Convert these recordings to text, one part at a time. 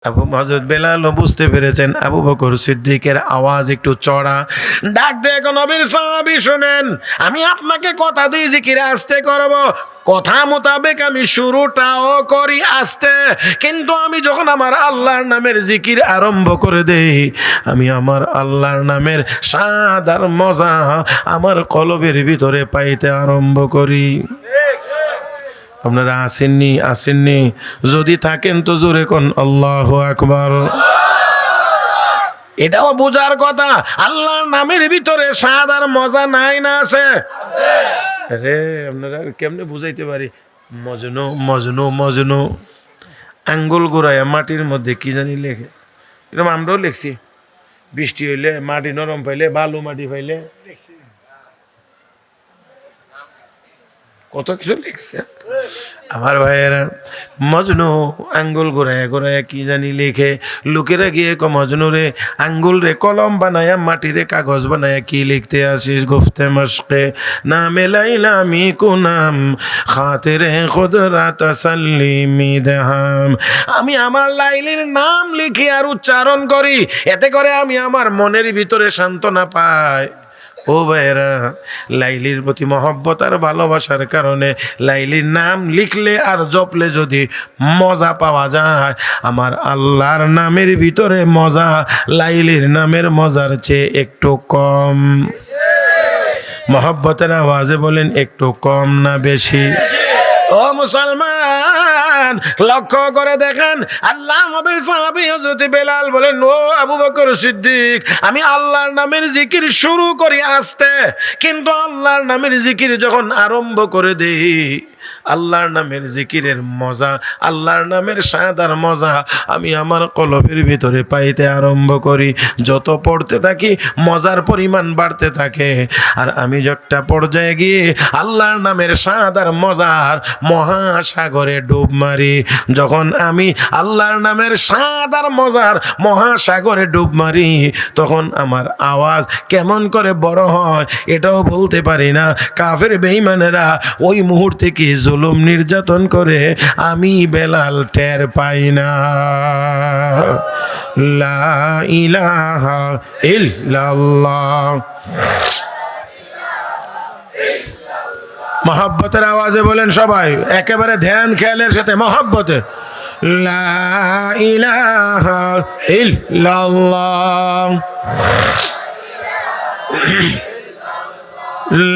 হযরত বেলালও বুঝতে পেরেছেন আবু বকর সিদ্দিকের আওয়াজ একটু চড়া। ডাক দিয়ে নবীর সাহাবী শুনেন, আমি আপনাকে কথা দিই জিকির আস্তে করব, কথা মোতাবেক আমি শুরুটাও করি আস্তে, কিন্তু আমি যখন আমার আল্লাহর নামের জিকির আরম্ভ করে দেই, আমি আমার আল্লাহর নামের স্বাদ আর মজা আমার কলবের ভিতরে পাইতে আরম্ভ করি। আপনারা আসেননি? যদি থাকেন তো জোরে কোন আল্লাহু আকবার। এটাও বোঝার কথা, আল্লাহর নামের ভিতরে স্বাদ আর মজা নাই না আছে? আরে আপনারা কেমনে বুঝাইতে পারি? মজনু মজনু মজনু আঙ্গুল গোড়ায় মাটির মধ্যে কি জানি লেখে, এরকম আমরাও লিখছি। বৃষ্টি হইলে মাটি নরম পাইলে, বালু মাটি পাইলে কত কিছু লিখছে আমার ভাইয়েরা। মজনু আঙ্গুল গোড়ায় গোড়ায় কি জানি লিখে, লোকেরা গিয়ে মজনু রে আঙ্গুল রে কলম বানায়া মাটি রে কাগজ বানায়া কি লিখতে আসিস? গুফতে মশকে না মেলাইলা মি কুনাম খাতিরে খুদরা তাসাল্লিমি দেহাম। আমি আমার লাইলির নাম লিখি আর উচ্চারণ করি, এতে করে আমি আমার মনের ভিতরে সান্ত্বনা পাই। ও ভাইরা, লাইলির প্রতি মহব্বত আর ভালোবাসার কারণে লাইলির নাম লিখলে আর জপলে যদি মজা পাওয়া যায়, আমার আল্লাহর নামের ভিতরে মজা লাইলির নামের মজার চেয়ে একটু কম। মহব্বতের আওয়াজে বলেন একটু কম না বেশি? ও মুসলমান, লক্ষ্য করে দেখেন, আল্লাহ নবীর সাহাবী হযরত বেলাল বলেন, ও আবু বকর সিদ্দিক, আমি আল্লাহর নামের জিকির শুরু করি আস্তে, কিন্তু আল্লাহর নামের জিকির যখন আরম্ভ করে দেই, আল্লাহর নামের জিকিরের মজা, আল্লাহর নামের স্বাদ আর মজা আমি আমার কলবের ভিতরে পাইতে আরম্ভ করি। যত পড়তে থাকি মজার পরিমাণ বাড়তে থাকে, আর আমি একটা পর্যায়ে গিয়ে আল্লাহর নামের স্বাদ আর মজার মহাসাগরে ডুব মারি। যখন আমি আল্লাহর নামের স্বাদ আর মজার মহাসাগরে ডুব মারি, তখন আমার আওয়াজ কেমন করে বড় হয় এটাও বলতে পারি না। কাফের বেঈমানেরা ওই মুহূর্তে কি জুলুম নির্যাতন করে আমি বেলাল টের পাই না। লা ইলাহা ইল্লাল্লাহ। মহব্বতের আওয়াজে বলেন সবাই, একেবারে ধ্যান খেয়ালের সাথে মহব্বতে, লা ইলাহা ইল্লাল্লাহ।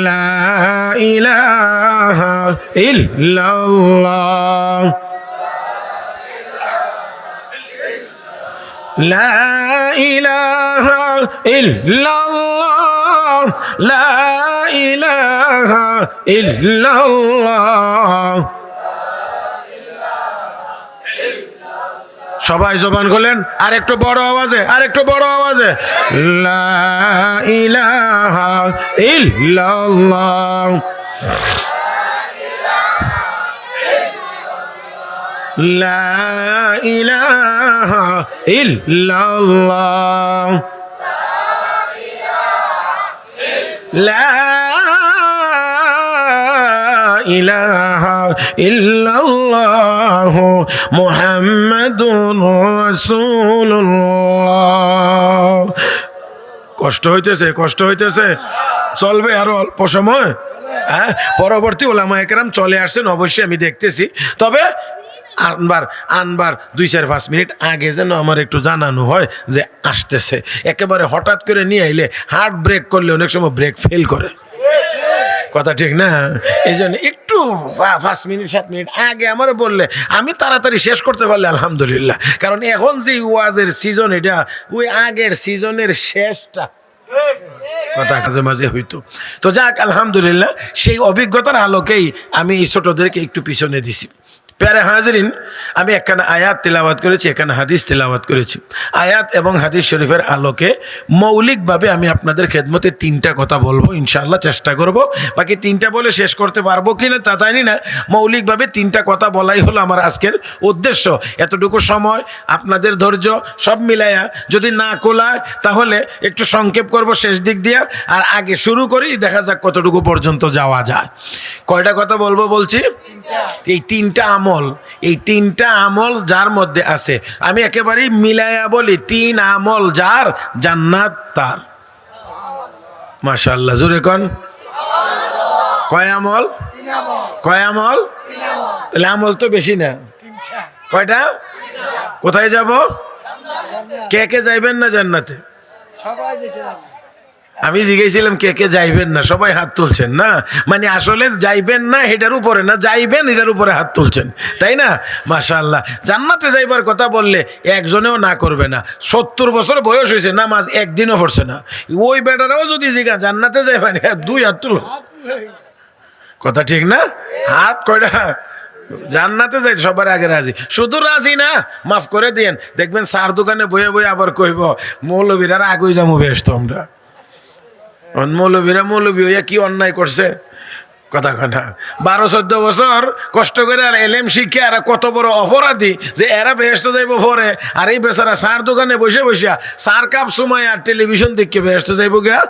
লা ইলাহা ইল্লাল্লাহ। লা ইলাহা ইল্লাল্লাহ। লা ইলাহা ইল্লাল্লাহ। সবাই জবান খুলেন, আর একটু বড় আওয়াজে, আর একটু বড় আওয়াজে, লা ইলাহা ইল্লাল্লাহ। লা ইলাহা ইল্লাল্লাহ। লা ইলাহা ইল্লাল্লাহ মুহাম্মাদুর রাসূলুল্লাহ। কষ্ট হইতেছে, চলবে আরো অল্প সময়। হ্যাঁ, পরবর্তী ওলামায়ে কেরাম চলে আসছেন অবশ্যই, আমি দেখতেছি। তবে আনবার 2-4-5 মিনিট আগে যেন আমার একটু জানানো হয় যে আসতেছে। একেবারে হঠাৎ করে নিয়ে আইলে হার্ট ব্রেক করলে অনেক সময় ব্রেক ফেল করে, কথা ঠিক না? এই জন্য একটু 5 মিনিট 7 মিনিট আগে আমার বললে আমি তাড়াতাড়ি শেষ করতে পারলে আলহামদুলিল্লাহ। কারণ এখন যে ওয়াজের সিজন, এটা ওই আগের সিজনের শেষটা, কথা মাঝে মাঝে হইতো। তো যাক, আলহামদুলিল্লাহ, সেই অভিজ্ঞতার আলোকেই আমি ছোটদেরকে একটু পিছনে দিছি। প্যারে হাজরিন, আমি একখানা আয়াত তেলাওয়াত করেছি, এখানে হাদিস তেলাওয়াত করেছি। আয়াত এবং হাদিস শরীফের আলোকে মৌলিকভাবে আমি আপনাদের খেদমতে 3টা কথা বলবো, ইনশাআল্লাহ চেষ্টা করব। বাকি 3টা বলে শেষ করতে পারবো কিনা তা জানি না। মৌলিকভাবে 3টা কথা বলাই হলো আমার আজকের উদ্দেশ্য। এতটুকু সময়, আপনাদের ধৈর্য সব মিলাইয়া যদি না কোলায় তাহলে একটু সংক্ষেপ করব শেষ দিক দিয়া, আর আগে শুরু করি, দেখা যাক কতটুকু পর্যন্ত যাওয়া যায়। কয়টা কথা বলবো বলছি? এই 3টা আমল, এই 3টা আমল যার মধ্যে আছে, আমি একেবারেই মিলাইয়া বলি 3 আমল যার, জান্নাত তার। মাশাআল্লাহ, জোরে কোন। কয় আমল? কয় আমল? তাহলে আমল তো বেশি না, কয়টা? কোথায় যাব? কে কে যাইবেন না জান্নাতে? আমি জিজ্ঞেসছিলাম কে কে যাইবেন না, সবাই হাত তুলছেন না। মানে আসলে যাইবেন না এটার উপরে না, যাইবেন এটার উপরে হাত তুলছেন, তাই না? মাশাআল্লাহ। জান্নাতে যাইবার কথা বললে একজনেও না করবে না। 70 বছর বয়স হয়েছে, নামাজ একদিনও পড়ছে না, ওই বেটারাও যদি জিজ্ঞা জান্নাতে যাইবেন, 2 হাত তুলো। কথা ঠিক না? হাত কয়টা? জান্নাতে যাই সবার আগে রাজি। শুধু রাজি না, মাফ করে দিন, দেখবেন সার দোকানে বয়ে বয়ে আবার কইব মৌলবীরা আগুই যাবো বেশ। তো আমরা মৌলবীরা মৌলবী হইয়া কি অন্যায় করছে, কথা কথা 12-14 বছর কষ্ট করে আর এলেম শিখে আর কত বড় অপরাধী যে এরা বেহেস্ত যাইব পরে, আর এই বেচারা সার দোকানে বসে বসিয়া সার কাপ সময় আর টেলিভিশন দেখে বেহেস্ত যাইব গিয়া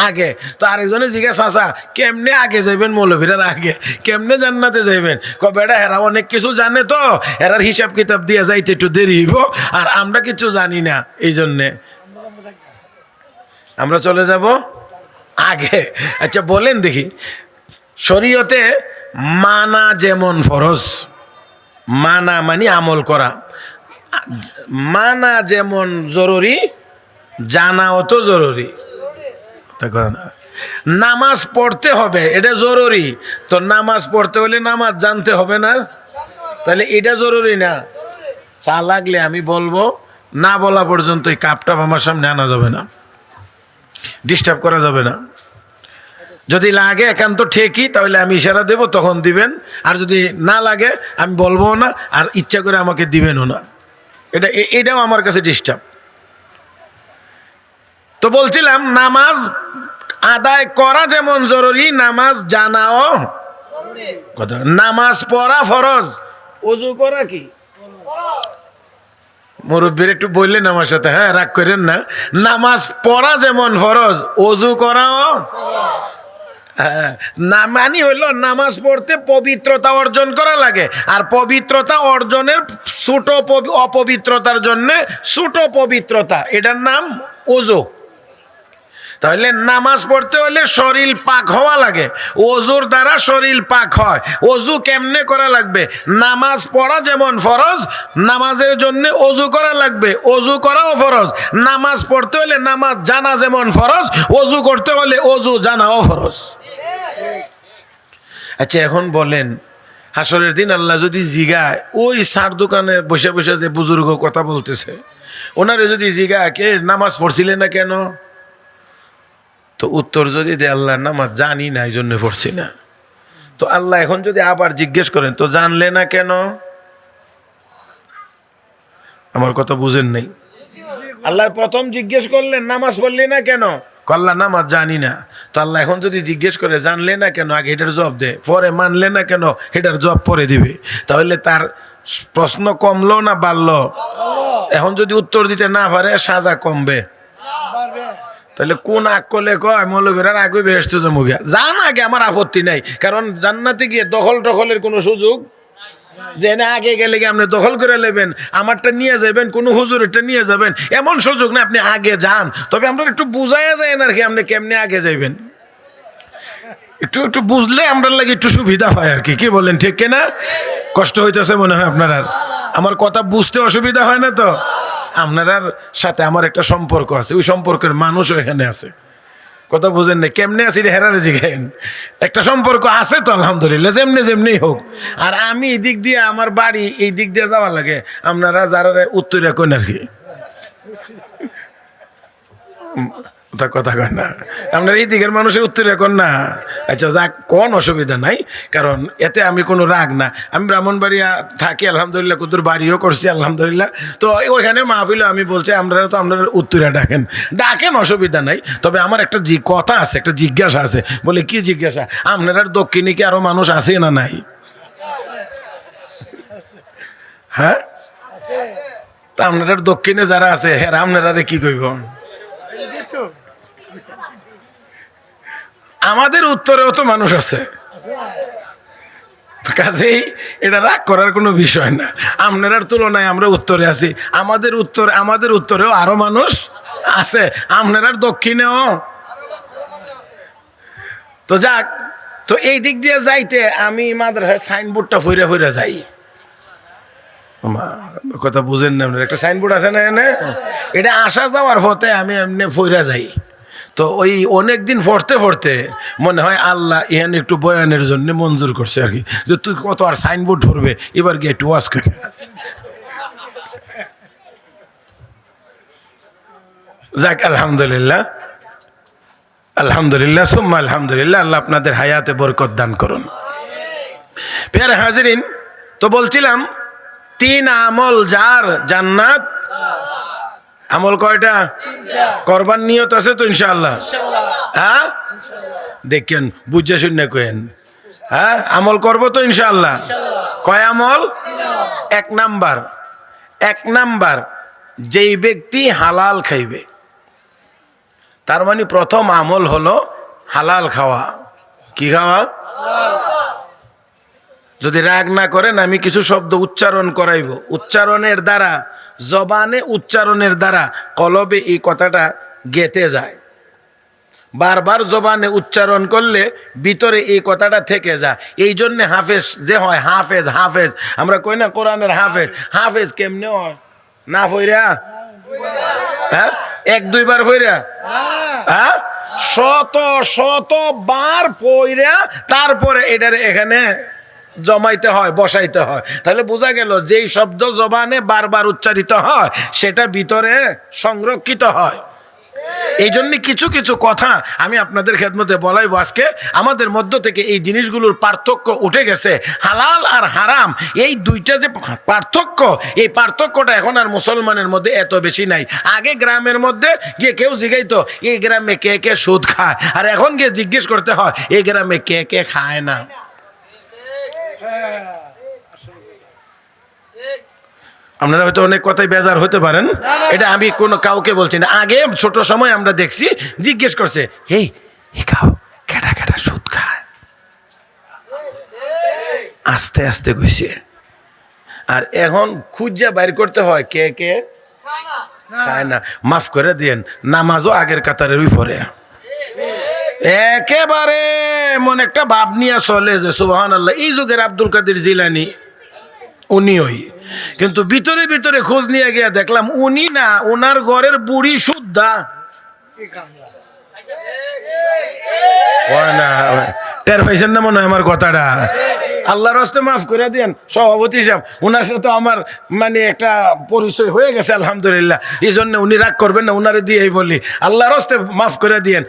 আগে। তো আরেকজনে জিজ্ঞাসা, চাচা কেমনে আগে যাইবেন মৌলবীরা আগে, কেমনে জান্নাতে যাইবেন? বেটা এরা অনেক কিছু জানে, তো এরার হিসাব কিতাব দিয়ে যাইতে একটু দেরি হইব, আর আমরা কিছু জানি না, এই জন্যে আমরা চলে যাব আগে। আচ্ছা বলেন দেখি, শরীয়তে মানা যেমন ফরজ, মানা মানে আমল করা, মানা যেমন জরুরি, জানাও তো জরুরি। নামাজ পড়তে হবে, এটা জরুরি, তো নামাজ পড়তে হলে নামাজ জানতে হবে না? তাহলে এটা জরুরি না? চা লাগলে আমি বলবো, না বলা পর্যন্ত এই কাপটা আমার সামনে আনা যাবে না, ডিস্টার্ব করা যাবে না। যদি লাগে একান্ত ঠিকই, তাহলে আমি ইশারা দেব, তখন দিবেন। আর যদি না লাগে আমি বলবো না, আর ইচ্ছা করে আমাকে দিবেনও না। এটাও আমার কাছে ডিস্টার্ব। তো বলছিলাম নামাজ আদায় করা যেমন জরুরি, নামাজ জানাও কথা। নামাজ পড়া ফরজ, ওযু করা কি? মুরব্বীর একটু বললেন আমার সাথে, হ্যাঁ রাগ করেন না। নামাজ পড়া যেমন ফরজ, ওযু করাও। না মানি হইল নামাজ পড়তে পবিত্রতা অর্জন করা লাগে, আর পবিত্রতা অর্জনের ছোট অপবিত্রতার জন্য ছোট পবিত্রতা, এটার নাম ওযু। তাহলে নামাজ পড়তে হলে শরীর পাক হওয়া লাগে, ওযুর দ্বারা শরীর পাক হয়। ওযু কেমনে করা লাগবে? নামাজ পড়া যেমন ফরজ, নামাজের জন্য ওযু করা লাগবে, ওযু করাও ফরজ। নামাজ পড়তে হলে নামাজ জানা যেমন ফরজ, ওযু করতে হলে ওযু জানাও ফরজ। আচ্ছা এখন বলেন, হাসরের দিন আল্লাহ যদি জিগায়, ওই সার দোকানে বসে বসে যে বুজুর্গ কথা বলতেছে, ওনারে যদি জিগায় কে নামাজ পড়ছিলেন না কেন, তো উত্তর যদি দে আল্লাহ নামাজ জানি না, এই জন্য পড়ছি না। তো আল্লাহ এখন যদি আবার জিজ্ঞেস করেন, তো জানলে না কেন? আমার কথা বুঝেন নাই? আল্লাহ প্রথম জিজ্ঞেস করলেন নামাজ পড়লি না কেন, আল্লাহ নামাজ জানি না। তো আল্লাহ এখন যদি জিজ্ঞেস করে জানলে না কেন, আগে এটার জবাব দে, পরে মানলে না কেন এটার জবাব পরে দিবে। তাহলে তার প্রশ্ন কমলো না বাড়লো? এখন যদি উত্তর দিতে না পারে সাজা কমবে। তাহলে কোন আগ করলে কয় মৌলবীরা আগে বেহেশতে যাবো গিয়া, জান আগে, আমার আপত্তি নাই। কারণ জান্নাতে গিয়ে দখলের কোনো সুযোগ যে না, আগে গেলে গিয়ে আপনি দখল করে নেবেন, আমারটা নিয়ে যাবেন, কোনো হুজুরেরটা নিয়ে যাবেন, এমন সুযোগ না। আপনি আগে যান, তবে আমরা একটু বুঝাইয়া যায় না আর কি, আপনি কেমনে আগে যাইবেন, একটু একটু বুঝলে আমরা লাগে একটু সুবিধা হয় আর কি। কি বলেন, ঠিক কিনা? কষ্ট হইতেছে মনে হয় আপনার, আর আমার কথা বুঝতে অসুবিধা হয় না তো? আপনার সাথে আমার একটা সম্পর্ক আছে, ওই সম্পর্কের মানুষও এখানে আছে, কথা বুঝেন না? কেমনে আছি হেরারে জিগাইন, একটা সম্পর্ক আছে তো আলহামদুলিল্লাহ, যেমনি যেমনি হোক। আর আমি এই দিক দিয়ে, আমার বাড়ি এই দিক দিয়ে যাওয়া লাগে, আপনারা যারা উত্তরে কোন আর কি কথা কন না, আপনার এই দিকের মানুষের উত্তর এখন না। আচ্ছা যাক, কোন অসুবিধা নাই, কারণ এতে আমি কোনো রাগ না। আমি ব্রাহ্মণবাড়িয়া থাকি আলহামদুলিল্লাহ, কুতুর বাড়িও করছি আলহামদুলিল্লাহ। তো ওইখানে মাহফিলে আমি বলছি আপনারা তো আপনারা উত্তরে ডাকেন, অসুবিধা নাই। তবে আমার একটা কথা আছে, একটা জিজ্ঞাসা আছে। বলে কি জিজ্ঞাসা? আপনারা দক্ষিণে কি আরো মানুষ আছে না নাই? হ্যাঁ, তা আপনারা দক্ষিণে যারা আছে হ্যাঁ আপনারা কি কইব? আমাদের উত্তরেও তো মানুষ আছে, কাজেই এটা রাগ করার কোনো বিষয় না। আপনার তুলনায় আমরা উত্তরে আছি, আমাদের উত্তরেও আরো মানুষ আছে, আপনার দক্ষিণেও। তো যাক, তো এই দিক দিয়ে যাইতে আমি মাদ্রাসার সাইনবোর্ডটা ফইরা ফইরা যাই। কথা বুঝেন না, একটা সাইনবোর্ড আছে না এনে, এটা আসা যাওয়ার পথে আমি এমনি ফইরা যাই। তো ওই অনেকদিন পড়তে পড়তে মনে হয় আল্লাহ ইহান একটু বয়ানের জন্য মঞ্জুর করছে আর কি, যে তুই কত আর সাইনবোর্ড ধরবে, এবার গিয়ে একটু ওয়াজ করে। যাক, আলহামদুলিল্লাহ, আলহামদুলিল্লাহ সুম্মা আলহামদুলিল্লাহ। আল্লাহ আপনাদের হায়াতে বরকত দান করুন। প্যারে হাজরিন, তো বলছিলাম 3 আমল যার জান্নাত। আমল কয়টা? করবার নিয়ত আছে তো ইনশাআল্লাহ? হ্যাঁ, দেখেন বুঝে শুনে কেন। হ্যাঁ, আমল করবো তো ইনশাআল্লাহ। কয় আমল? 1 নাম্বার, যেই ব্যক্তি হালাল খাইবে, তার মানে প্রথম আমল হলো হালাল খাওয়া। কি খাওয়া? যদি রাগ না করেন আমি কিছু শব্দ উচ্চারণ করাইব, উচ্চারণের দ্বারা, জবানে উচ্চারণের দ্বারা কলবে এই কথাটা গেঁথে যায়। বারবার জবানে উচ্চারণ করলে ভিতরে এই কথাটা থেকে যায়। এই জন্য হাফেজ যে হয়, হাফেজ হাফেজ আমরা কই না, কোরআনের হাফেজ। হাফেজ কেমনে হয়? না ফইরা, হ্যাঁ, 1-2 বার ফইরা, হ্যাঁ, শত বার পইরা তারপরে এটার এখানে জমাইতে হয়, বসাইতে হয়। তাহলে বোঝা গেল যেই শব্দ জবানে বারবার উচ্চারিত হয় সেটা ভিতরে সংরক্ষিত হয়। এই জন্য কিছু কিছু কথা আমি আপনাদের খেদমতে বলাইব আজকে। আমাদের মধ্য থেকে এই জিনিসগুলোর পার্থক্য উঠে গেছে। হালাল আর হারাম, এই দুইটা যে পার্থক্য, এই পার্থক্যটা এখন আর মুসলমানের মধ্যে এত বেশি নাই। আগে গ্রামের মধ্যে গিয়ে কেউ জিজ্ঞাইতো এই গ্রামে কে কে সুদ খায়, আর এখন গিয়ে জিজ্ঞেস করতে হয় এই গ্রামে কে কে খায় না। আপনারা হয়তো অনেক কথাই বেজার হতে পারেন, এটা আমি কোনো কাউকে বলছি না। আগে ছোট সময় আমরা দেখছি জিজ্ঞেস করছে এই খাও, কেটা কেটা সুদ খায়, আস্তে আস্তে কইছে। আর এখন খুঁজা বাইর করতে হয় কে কে খায় না। মাফ করে দিয়েন, নামাজও আগের কাতারের পরে একেবারে এমন একটা ভাব নিয়ে চলে যে সুবহানাল্লাহ, এই যুগের আব্দুল কাদের জিলানী উনি ওই। কিন্তু ভিতরে ভিতরে খোঁজ নিয়ে গিয়ে দেখলাম উনি না, ওনার ঘরের বুড়ি শুদ্ধা। টের পাইছেন না মনে হয় আমার কথাটা? আল্লাহর হস্তে মাফ করে দেন সভাপতি সাহেব, ওনার সাথে আমার মানে একটা পরিচয় হয়ে গেছে আলহামদুলিল্লাহ। এই জন্য উনি রাগ করবেন না, ওনারে দিয়েই বলি আল্লাহর হস্তে মাফ করে দিয়েন।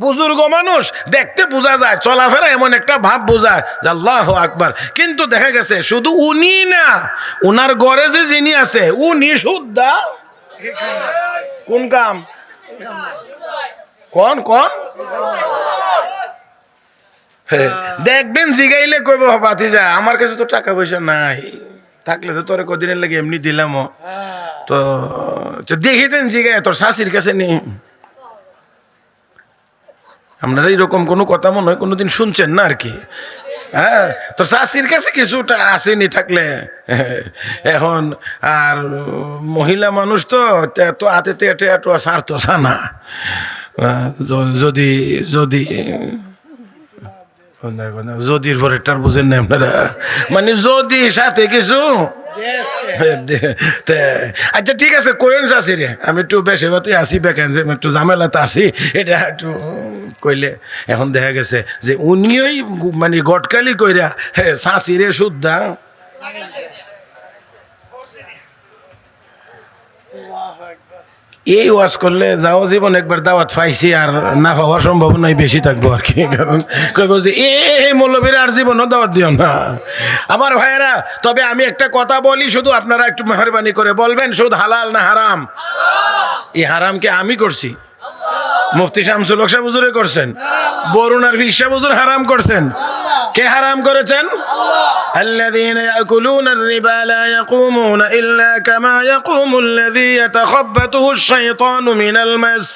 বুজুর্গ মানুষ, দেখতে বোঝা যায়, চলাফেরা এমন একটা ভাব বোঝায় যে আল্লাহু আকবার। কিন্তু দেখা গেছে শুধু উনি না, উনার ঘরে যে যিনি আছে উনি শুদ্ধা। কোন কাম? কোন কোন দেখবেন জিগাইলে কইব বাতি যায়, আমার কাছে তো টাকা পয়সা নাই, থাকলে তো তোরে কদিনের লাগে এমনি দিলাম। তো দেখিতেন জিগায় তোর শাশির কাছে নেই। আপনারা এইরকম কোনো কথা মনে হয় কোনোদিন শুনছেন না আর কি। হ্যাঁ, তো শাশির কাছে কিছুটা আসেনি থাকলে এখন আর মহিলা মানুষ তো এত হাতেতে একটু সারতো সানা। যদি যদি যদির পরেরটার বুঝেন না আপনারা, মানে যদি সাথে কিছু। আচ্ছা ঠিক আছে, কোয়েন আসি রে, আমি একটু বেশি বাতে আসি বেকেন যে একটু ঝামেলাতে আসি, এটা একটু কইলে এখন দেখা গেছে যে উনিই মানে গটকালি কইরা শাশি রে শুদ্ধা। এই ওয়াজ করলে যাও জীবন একবার দাওয়াত পাইছি, আর না পাওয়ার সম্ভাবনাই বেশি থাকবো আর কি। কারণ কইব যে এই মৌলবীরা আর জীবনও দাওয়াত দিও না। আমার ভাইয়েরা, তবে আমি একটা কথা বলি, শুধু আপনারা একটু মেহরবানি করে বলবেন সুদ হালাল না হারাম? এই হারামকে আমি করছি, মুফতি শামসুল হক সাহেব হুজুরে করছেন, বরুণার ফির সাহেব হুজুর হারাম করছেন। কে হারাম করেছেন? الذين يأكلون الربا لا يقومون إلا كما يقوم الذي يتخبطه الشيطان من المس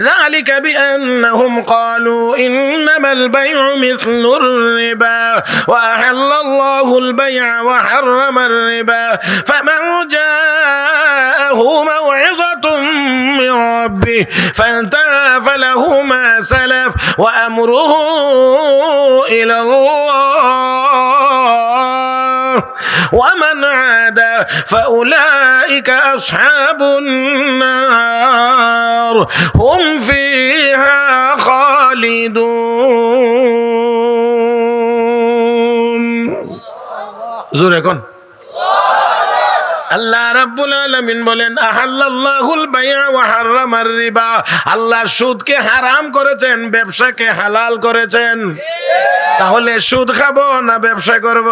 ذلك بأنهم قالوا إنما البيع مثل الربا وأحل الله البيع وحرم الربا فمن جاءه موعظة من ربه فانتهى فله ما سلف وأمره إلى الله ومن عاد فأولئك أصحاب النار هم فيها خالدون জোরে কোন আল্লাহ রাব্বুল আলামিন বলেন আহাল্লাল্লাহুল বাই'a ওয়া হাররামার রিবা আল্লাহ সুদকে হারাম করেছেন ব্যবসাকে হালাল করেছেন তাহলে সুদ খাবো না ব্যবসা করব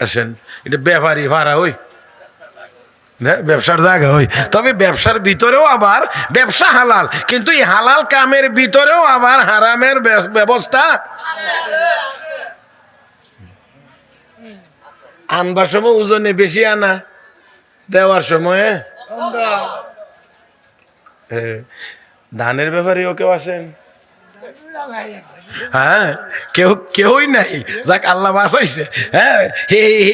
আসেন এটা ব্যাপারী ভাড়া হই না ব্যবসার জায়গা হই তবে ব্যবসার ভিতরেও আবার ব্যবসা হালাল কিন্তু এই হালাল কামের ভিতরেও আবার হারামের ব্যবস্থা আনবার সময় ওজনে বেশি আনা দেওয়ার সময় ধানের ব্যাপারেও কেউ আছেন হ্যাঁ কেউই নাই যাক আল্লাহ বাঁচাইছে হ্যাঁ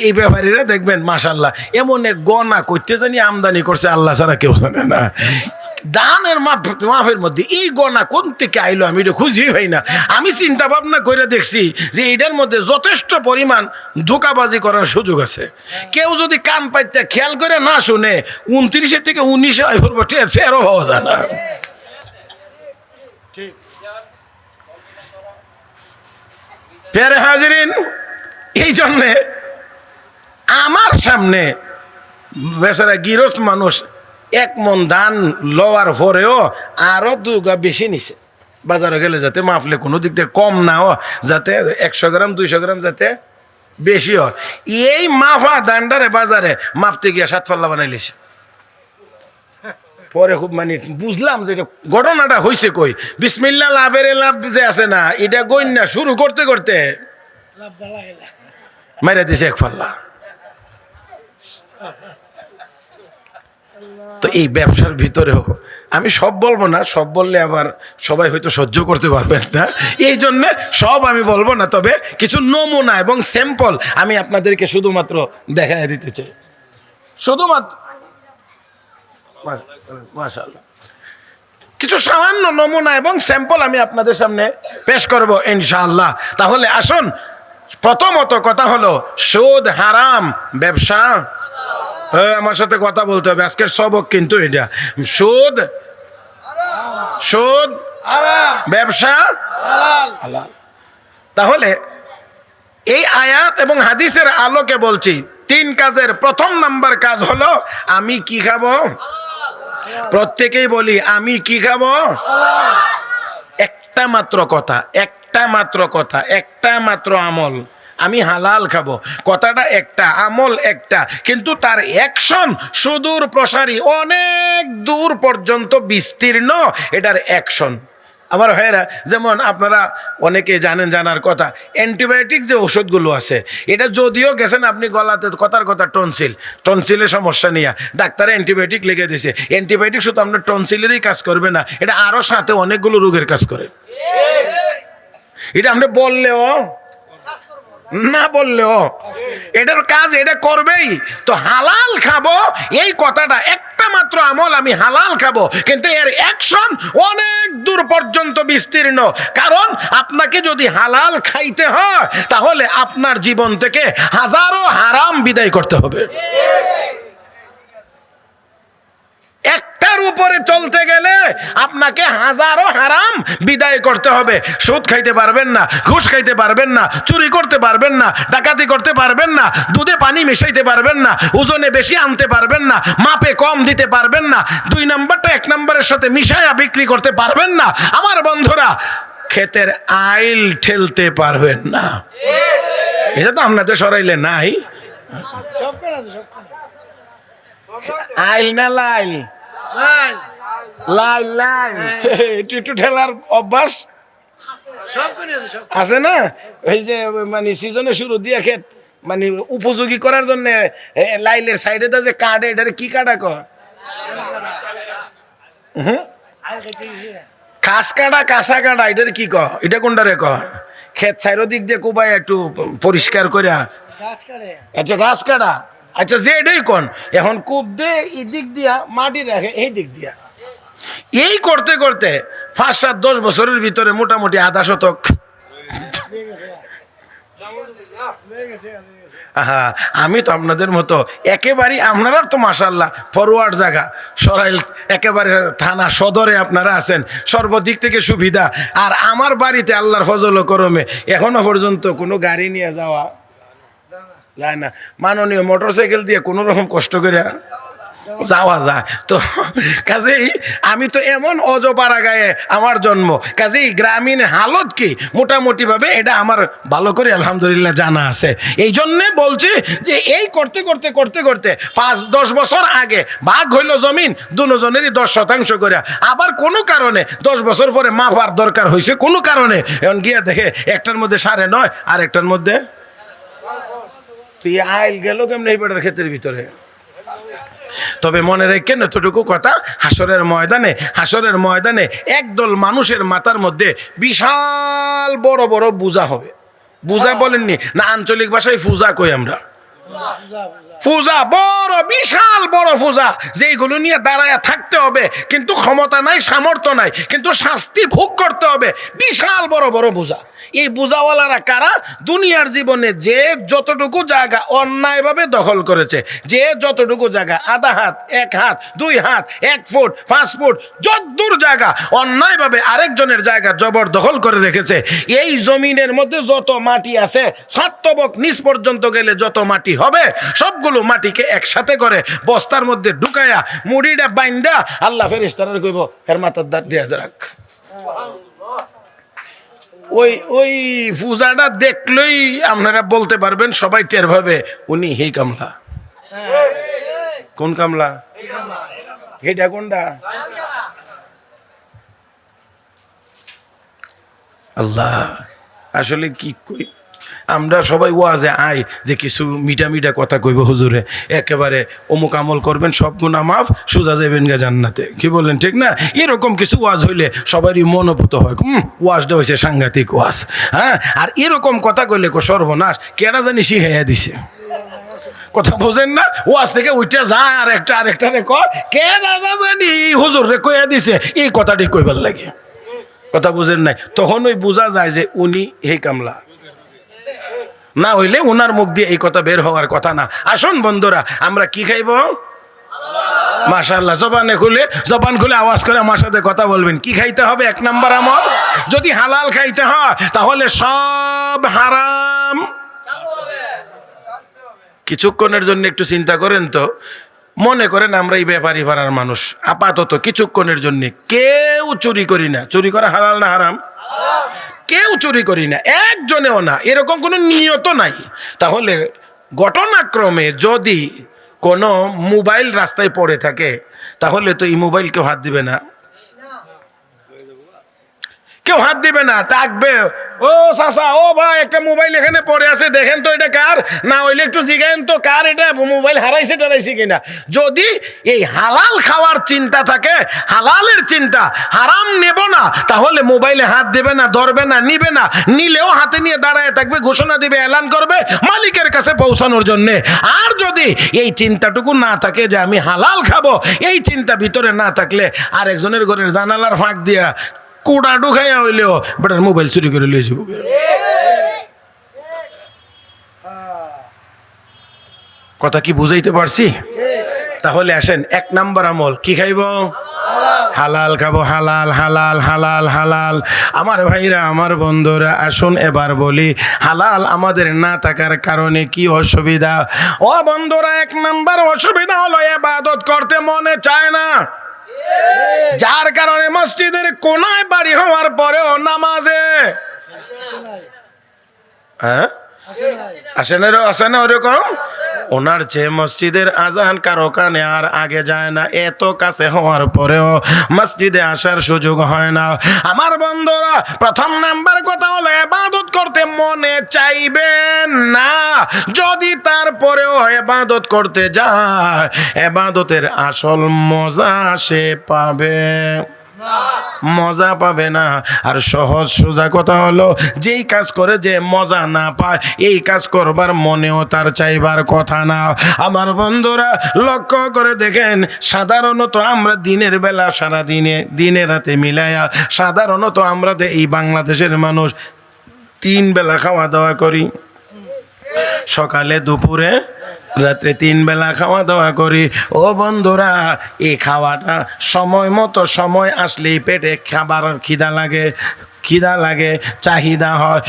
এই ব্যাপারীরা দেখবেন মাশাআল্লাহ এমন এক গনা করতে জানি আমদানি করছে আল্লাহ ছাড়া কেউ জানে না দানের মাফের মধ্যে এই গনা কোন থেকে আইলো আমি এটা খুঁজেই পাই না আমি চিন্তা ভাবনা করে দেখছি যে এটার মধ্যে যথেষ্ট পরিমাণ ধোঁকাবাজি করার সুযোগ আছে কেউ যদি কান পাইতে খেয়াল করে না শুনে 29 থেকে 19 ফেরও হওয়া যায় না প্যারে হাজিরিন এই জন্যে আমার সামনে বেচারা গৃহস্থ মানুষ 1 মণ ধান লওয়ার পরেও আরো 2 গা বেশি নিছে বাজারে গেলে যাতে মাপলে কোনো দিক থেকে কম না হয় যাতে 100 গ্রাম 200 গ্রাম যাতে বেশি হয় এই মাফা ধানটারে বাজারে মাপতে গিয়ে 7 পাল্লা বানাইলিছে পরে খুব মানে বুঝলাম যে ঘটনাটা হয়েছে কই বিসমিল্লাহ লাভের লাভ যে আছে না এটা গইন না শুরু করতে করতে মেরে দিছে 1 পাল্লা তো এই ব্যবসার ভিতরেও আমি সব বলবো না সব বললে আবার সবাই হয়তো সহ্য করতে পারবেন না এই জন্যে সব আমি বলবো না তবে কিছু নমুনা এবং স্যাম্পল আমি আপনাদেরকে শুধুমাত্র দেখায় দিতে চাই শুধুমাত্র মাশাআল্লাহ কিছু সামান্য নমুনা এবং স্যাম্পল আমি আপনাদের সামনে পেশ করব ইনশাআল্লাহ তাহলে আসুন প্রথমত কথা হলো সুদ হারাম ব্যবসা আমার সাথে কথা বলতে হবে আজকের সবক কিন্তু এটা সুদ হারাম ব্যবসা হালাল তাহলে এই আয়াত এবং হাদিসের আলোকে বলছি 3 কাজের প্রথম নাম্বার কাজ হলো আমি কি খাবো প্রত্যেকেই বলি আমি কি খাবো একটা মাত্র কথা একটা মাত্র আমল আমি হালাল খাবো কথাটা একটা আমল একটা কিন্তু তার অ্যাকশন সুদূর প্রসারী অনেক দূর পর্যন্ত বিস্তীর্ণ এটার অ্যাকশন আমার ভাইয়েরা যেমন আপনারা অনেকে জানার কথা অ্যান্টিবায়োটিক যে ওষুধগুলো আছে এটা যদিও গেছেন আপনি গলাতে কথার কথা টনসিলের সমস্যা নিয়ে ডাক্তারে অ্যান্টিবায়োটিক লিখে দিয়েছে অ্যান্টিবায়োটিক শুধু আপনার টনসিলেরই কাজ করবে না এটা আরও সাথে অনেকগুলো রোগের কাজ করে এটা আপনি বললেও না বললেও এটার কাজ এটা করবেই তো হালাল খাবো এই কথাটা একটা মাত্র আমল আমি হালাল খাবো কিন্তু এর অ্যাকশন অনেক দূর পর্যন্ত বিস্তীর্ণ কারণ আপনাকে যদি হালাল খাইতে হয় তাহলে আপনার জীবন থেকে হাজারো হারাম বিদায় করতে হবে একটার উপরে চলতে গেলে আপনাকে হাজারো হারাম বিদায় করতে হবে সুদ খাইতে পারবেন না ঘুষ খাইতে পারবেন না চুরি করতে পারবেন না ডাকাতি করতে পারবেন না দুধে পানি মিশাইতে পারবেন না ওজনে বেশি আনতে পারবেন না মাপে কম দিতে পারবেন না 2 নাম্বারটা 1 নাম্বারের সাথে মিশায়া বিক্রি করতে পারবেন না আমার বন্ধুরা ক্ষেতের আইল ঠেলতে পারবেন না এটা তো আপনাদের সরাইলে নাই আইল না লাইল একটু ঠেলার অভ্যাস আছে না? ওই যে মানে সিজনের শুরু দিয়ে ক্ষেত মানে উপযোগী করার জন্য লাইলের সাইডে যে কাটে, এটারে কি কাটা কয়? খাস কাটা, কাঁচা কাটা, এটার কি ক? এটা কোনটারে ক? ক্ষেত সাইডের দিক দিয়ে কোবাই একটু পরিষ্কার করে। আচ্ছা ঘাস কাটা, আচ্ছা যে এটাই কোন এখন কূপ দিয়ে এই দিক দিয়া মাটি রাখে এই দিক দিয়া, এই করতে করতে 5-7-10 বছরের ভিতরে মোটামুটি আধা শতক। হ্যাঁ, আমি তো আপনাদের মতো একেবারে, আপনারা তো মাশাআল্লাহ ফরওয়ার্ড জায়গা, সরাইল একেবারে থানা সদরে আপনারা আছেন, সর্বদিক থেকে সুবিধা। আর আমার বাড়িতে আল্লাহর ফজল ও করমে এখনো পর্যন্ত কোনো গাড়ি নিয়ে যাওয়া যায় না, মাননীয় মোটরসাইকেল দিয়ে কোনো রকম কষ্ট করে যাওয়া যায়। তো কাজেই আমি তো এমন অজপাড়া গায়ে আমার জন্ম, কাজেই গ্রামীণ হালত কি মোটামুটি ভাবে এটা আমার ভালো করে আলহামদুলিল্লাহ জানা আছে। এই জন্যে বলছি যে এই করতে করতে করতে করতে 5-10 বছর আগে ভাগ হইল জমিন দুজনেরই 10% করে, আবার কোনো কারণে 10 বছর পরে মাপার দরকার হয়েছে কোনো কারণে, এখন গিয়ে দেখে একটার মধ্যে 9.5 আর একটার মধ্যে, তুই আইল গেল কেমন এই বেটার ক্ষেত্রের ভিতরে। তবে মনে রেখেন এতটুকু কথা, হাসরের ময়দানে একদল মানুষের মাথার মধ্যে বিশাল বড় বড় বোঝা হবে। বোঝা বলেননি না, আঞ্চলিক ভাষায় ফুজা কই আমরা, ফুজা, বড় বিশাল বড় ফুজা, যেইগুলো নিয়ে দাঁড়ায় থাকতে হবে, কিন্তু ক্ষমতা নাই, সামর্থ্য নাই, কিন্তু শাস্তি ভোগ করতে হবে। বিশাল বড় বড় বোঝা। এই বোঝাওয়ালারা কারা? দুনিয়ার জীবনে যে যতটুকু জায়গা অন্যায়ভাবে দখল করেছে, যে যতটুকু জায়গা, আধা হাত, 1 হাত, 2 হাত, 1 ফুট, 5 ফুট, যতদূর জায়গা অন্যায়ভাবে আরেকজনের জায়গা জবরদখল করে রেখেছে, এই জমিনের মধ্যে যত মাটি আছে, সাতবক নিচ পর্যন্ত গেলে যত মাটি হবে, সবগুলো মাটিকে একসাথে করে বস্তার মধ্যে ঢুকায়া মুড়িটা বাইন্দা আল্লাহ ফেরেশতারা কইব এর মাথার দাঁত দিয়ে রাখ। ওই পূজাটা দেখলেই আপনারা বলতে পারবেন, সবাই টের পাবে উনি হেই কামলা। কোন কামলা? এটা কোনটা? আল্লাহ, আসলে কি কই, আমরা সবাই ওয়াজে আই যে কিছু মিঠা মিঠা কথা কইব হুজুরে, একেবারে অমুক আমল করবেন সব গুনাহ মাফ, সোজা যাবেন গা জান্নাতে, কি বলেন ঠিক না? এরকম কিছু ওয়াজ হইলে সবারই মনোভূত হয়, ওয়াজটা হয়েছে সাংঘাতিক ওয়াজ। হ্যাঁ, আর এরকম কথা কইলে সর্বনাশ কেনা জানি শিখাইয়া দিছে, কথা বোঝেন না? ওয়াজ থেকে উঠে যায় আর আরেকটা রে কয় কে দাদা জানি হুজুর রে কইয়া দিছে, এই কথাটি কইবার লাগে, কথা বুঝেন নাই? তখন ওই বোঝা যায় যে উনি এই কামলা, না হইলে উনার মুখ দিয়ে এই কথা বের হওয়ার কথা না। আসুন বন্ধুরা, আমরা কি খাইব? মাশাআল্লাহ, জবান খুলে আওয়াজ করে আমার সাথে কথা বলবেন। কি খাইতে হবে? 1 নাম্বার আমল, যদি হালাল খাইতে হয় তাহলে সব হারাম। কিছুক্ষণের জন্য একটু চিন্তা করেন তো, মনে করেন আমরা এই ব্যাপারী পাড়ার মানুষ, আপাতত কিছুক্ষণের জন্য কেউ চুরি করি না, চুরি করা হালাল না হারাম? কেউ চুরি করি না, একজনেও না, এরকম কোনো নিয়ত নাই। তাহলে ঘটনাক্রমে যদি কোনো মোবাইল রাস্তায় পড়ে থাকে, তাহলে তো এই মোবাইল কেউ হাত দিবে না, কেউ হাত দিবে না, ডাকবে, ও চাচা, ও ভাই, একটা মোবাইল এখানে পড়ে আছে, দেখেন তো এটা কার, না হইলে একটু জিগায়েন তো কার এটা, মোবাইল হারাইছে টারাইছে কিনা। যদি এই হালাল খাওয়ার চিন্তা থাকে, হালালের চিন্তা, হারাম নেব না, তাহলে মোবাইলে হাত দেবে না, ধরবে না, নিবে না, নিলেও হাতে নিয়ে দাঁড়ায় থাকবে, ঘোষণা দিবে, এলান করবে মালিকের কাছে পৌঁছানোর জন্যে। আর যদি এই চিন্তাটুকু না থাকে যে আমি হালাল খাবো, এই চিন্তা ভিতরে না থাকলে আরেকজনের ঘরের জানালার ফাঁক দিয়া কোটা ঢুকাইয়া হইলেও বেটার মোবাইল চুরি করে লিয়ে যাব। কথা কি বুঝাইতে পারছি? তাহলে আসেন, 1 নাম্বার আমল কি খাইব? হালাল খাবো, হালাল হালাল হালাল হালাল। আমার ভাইরা, আমার বন্ধুরা, আসুন এবার বলি হালাল আমাদের না থাকার কারণে কি অসুবিধা। ও বন্ধুরা, 1 নাম্বার অসুবিধা হলো ইবাদত করতে মনে চায় না, যার কারণে মসজিদের কোনায় বাড়ি হওয়ার পরেও নামাজে আসে না আসে না ওরকম? ওনার চেয়ে মসজিদের আজান কারো কানে আর আগে যায় না, এত কাছে হওয়ার পরেও মসজিদে আসার সুযোগ হয় না। আমার বন্ধুরা, প্রথম নাম্বার কথা হলো ইবাদত করতে মনে চাইবেন না। যদি তারপরেও ইবাদত করতে যায়, ইবাদতের আসল মজা সে পাবে মজা পাবে না। আর সহজ সোজা কথা হলো, যেই কাজ করে যে মজা না পায়, এই কাজ করবার মনেও তার চাইবার কথা না। আমার বন্ধুরা, লক্ষ্য করে দেখেন, সাধারণত আমরা দিনের বেলা সারা দিনে রাতে মিলাইয়া সাধারণত আমরা এই বাংলাদেশের মানুষ 3 বেলা খাওয়া দাওয়া করি। সকালে, দুপুরে, রাত্রে 3 বেলা খাওয়া দাওয়া করি। ও বন্ধুরা, এই খাওয়াটা সময় মতো, সময় আসলেই পেটে খাবার খিদা লাগে, চাহিদা হয়,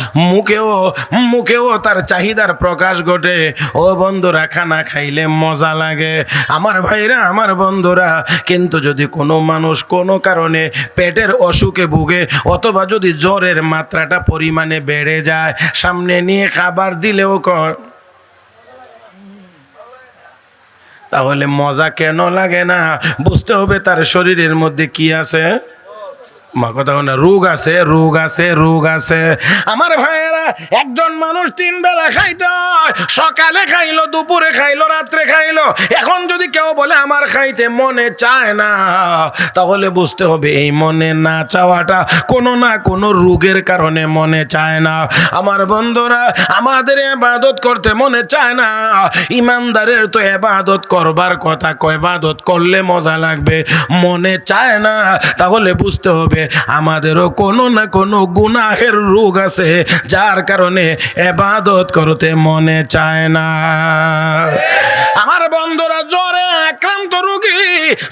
মুখেও তার চাহিদার প্রকাশ ঘটে। ও বন্ধুরা, খানা খাইলে মজা লাগে আমার ভাইরা, আমার বন্ধুরা। কিন্তু যদি কোনো মানুষ কোনো কারণে পেটের অসুখে ভুগে, অথবা যদি জ্বরের মাত্রাটা পরিমাণে বেড়ে যায়, সামনে নিয়ে খাবার দিলেও তাহলে মজা কেন লাগে না? বুঝতে হবে তার শরীরের মধ্যে কি আছে। মা কথা না, রোগ আছে। আমার ভাইয়েরা, একজন মানুষ 3 বেলা খাইতে হয়। সকালে খাইলো, দুপুরে খাইলো, রাত্রে খাইলো। এখন যদি কেউ বলে আমার খাইতে মনে চায় না, তাহলে বুঝতে হবে এই মনে না চাওয়াটা কোনো না কোনো রোগের কারণে মনে চায় না। আমার বন্ধুরা, আমাদের ইবাদত করতে মনে চায় না। ইমানদারের তো ইবাদত করবার কথা, ইবাদত করলে মজা লাগবে, মনে চায় না। তাহলে বুঝতে হবে আমাদেরও কোনো না কোনো গুনাহের রোগ আছে, যার কারণে ইবাদত করতে মনে চায় না। আমার বন্ধুরা, জ্বরে আক্রান্ত রোগী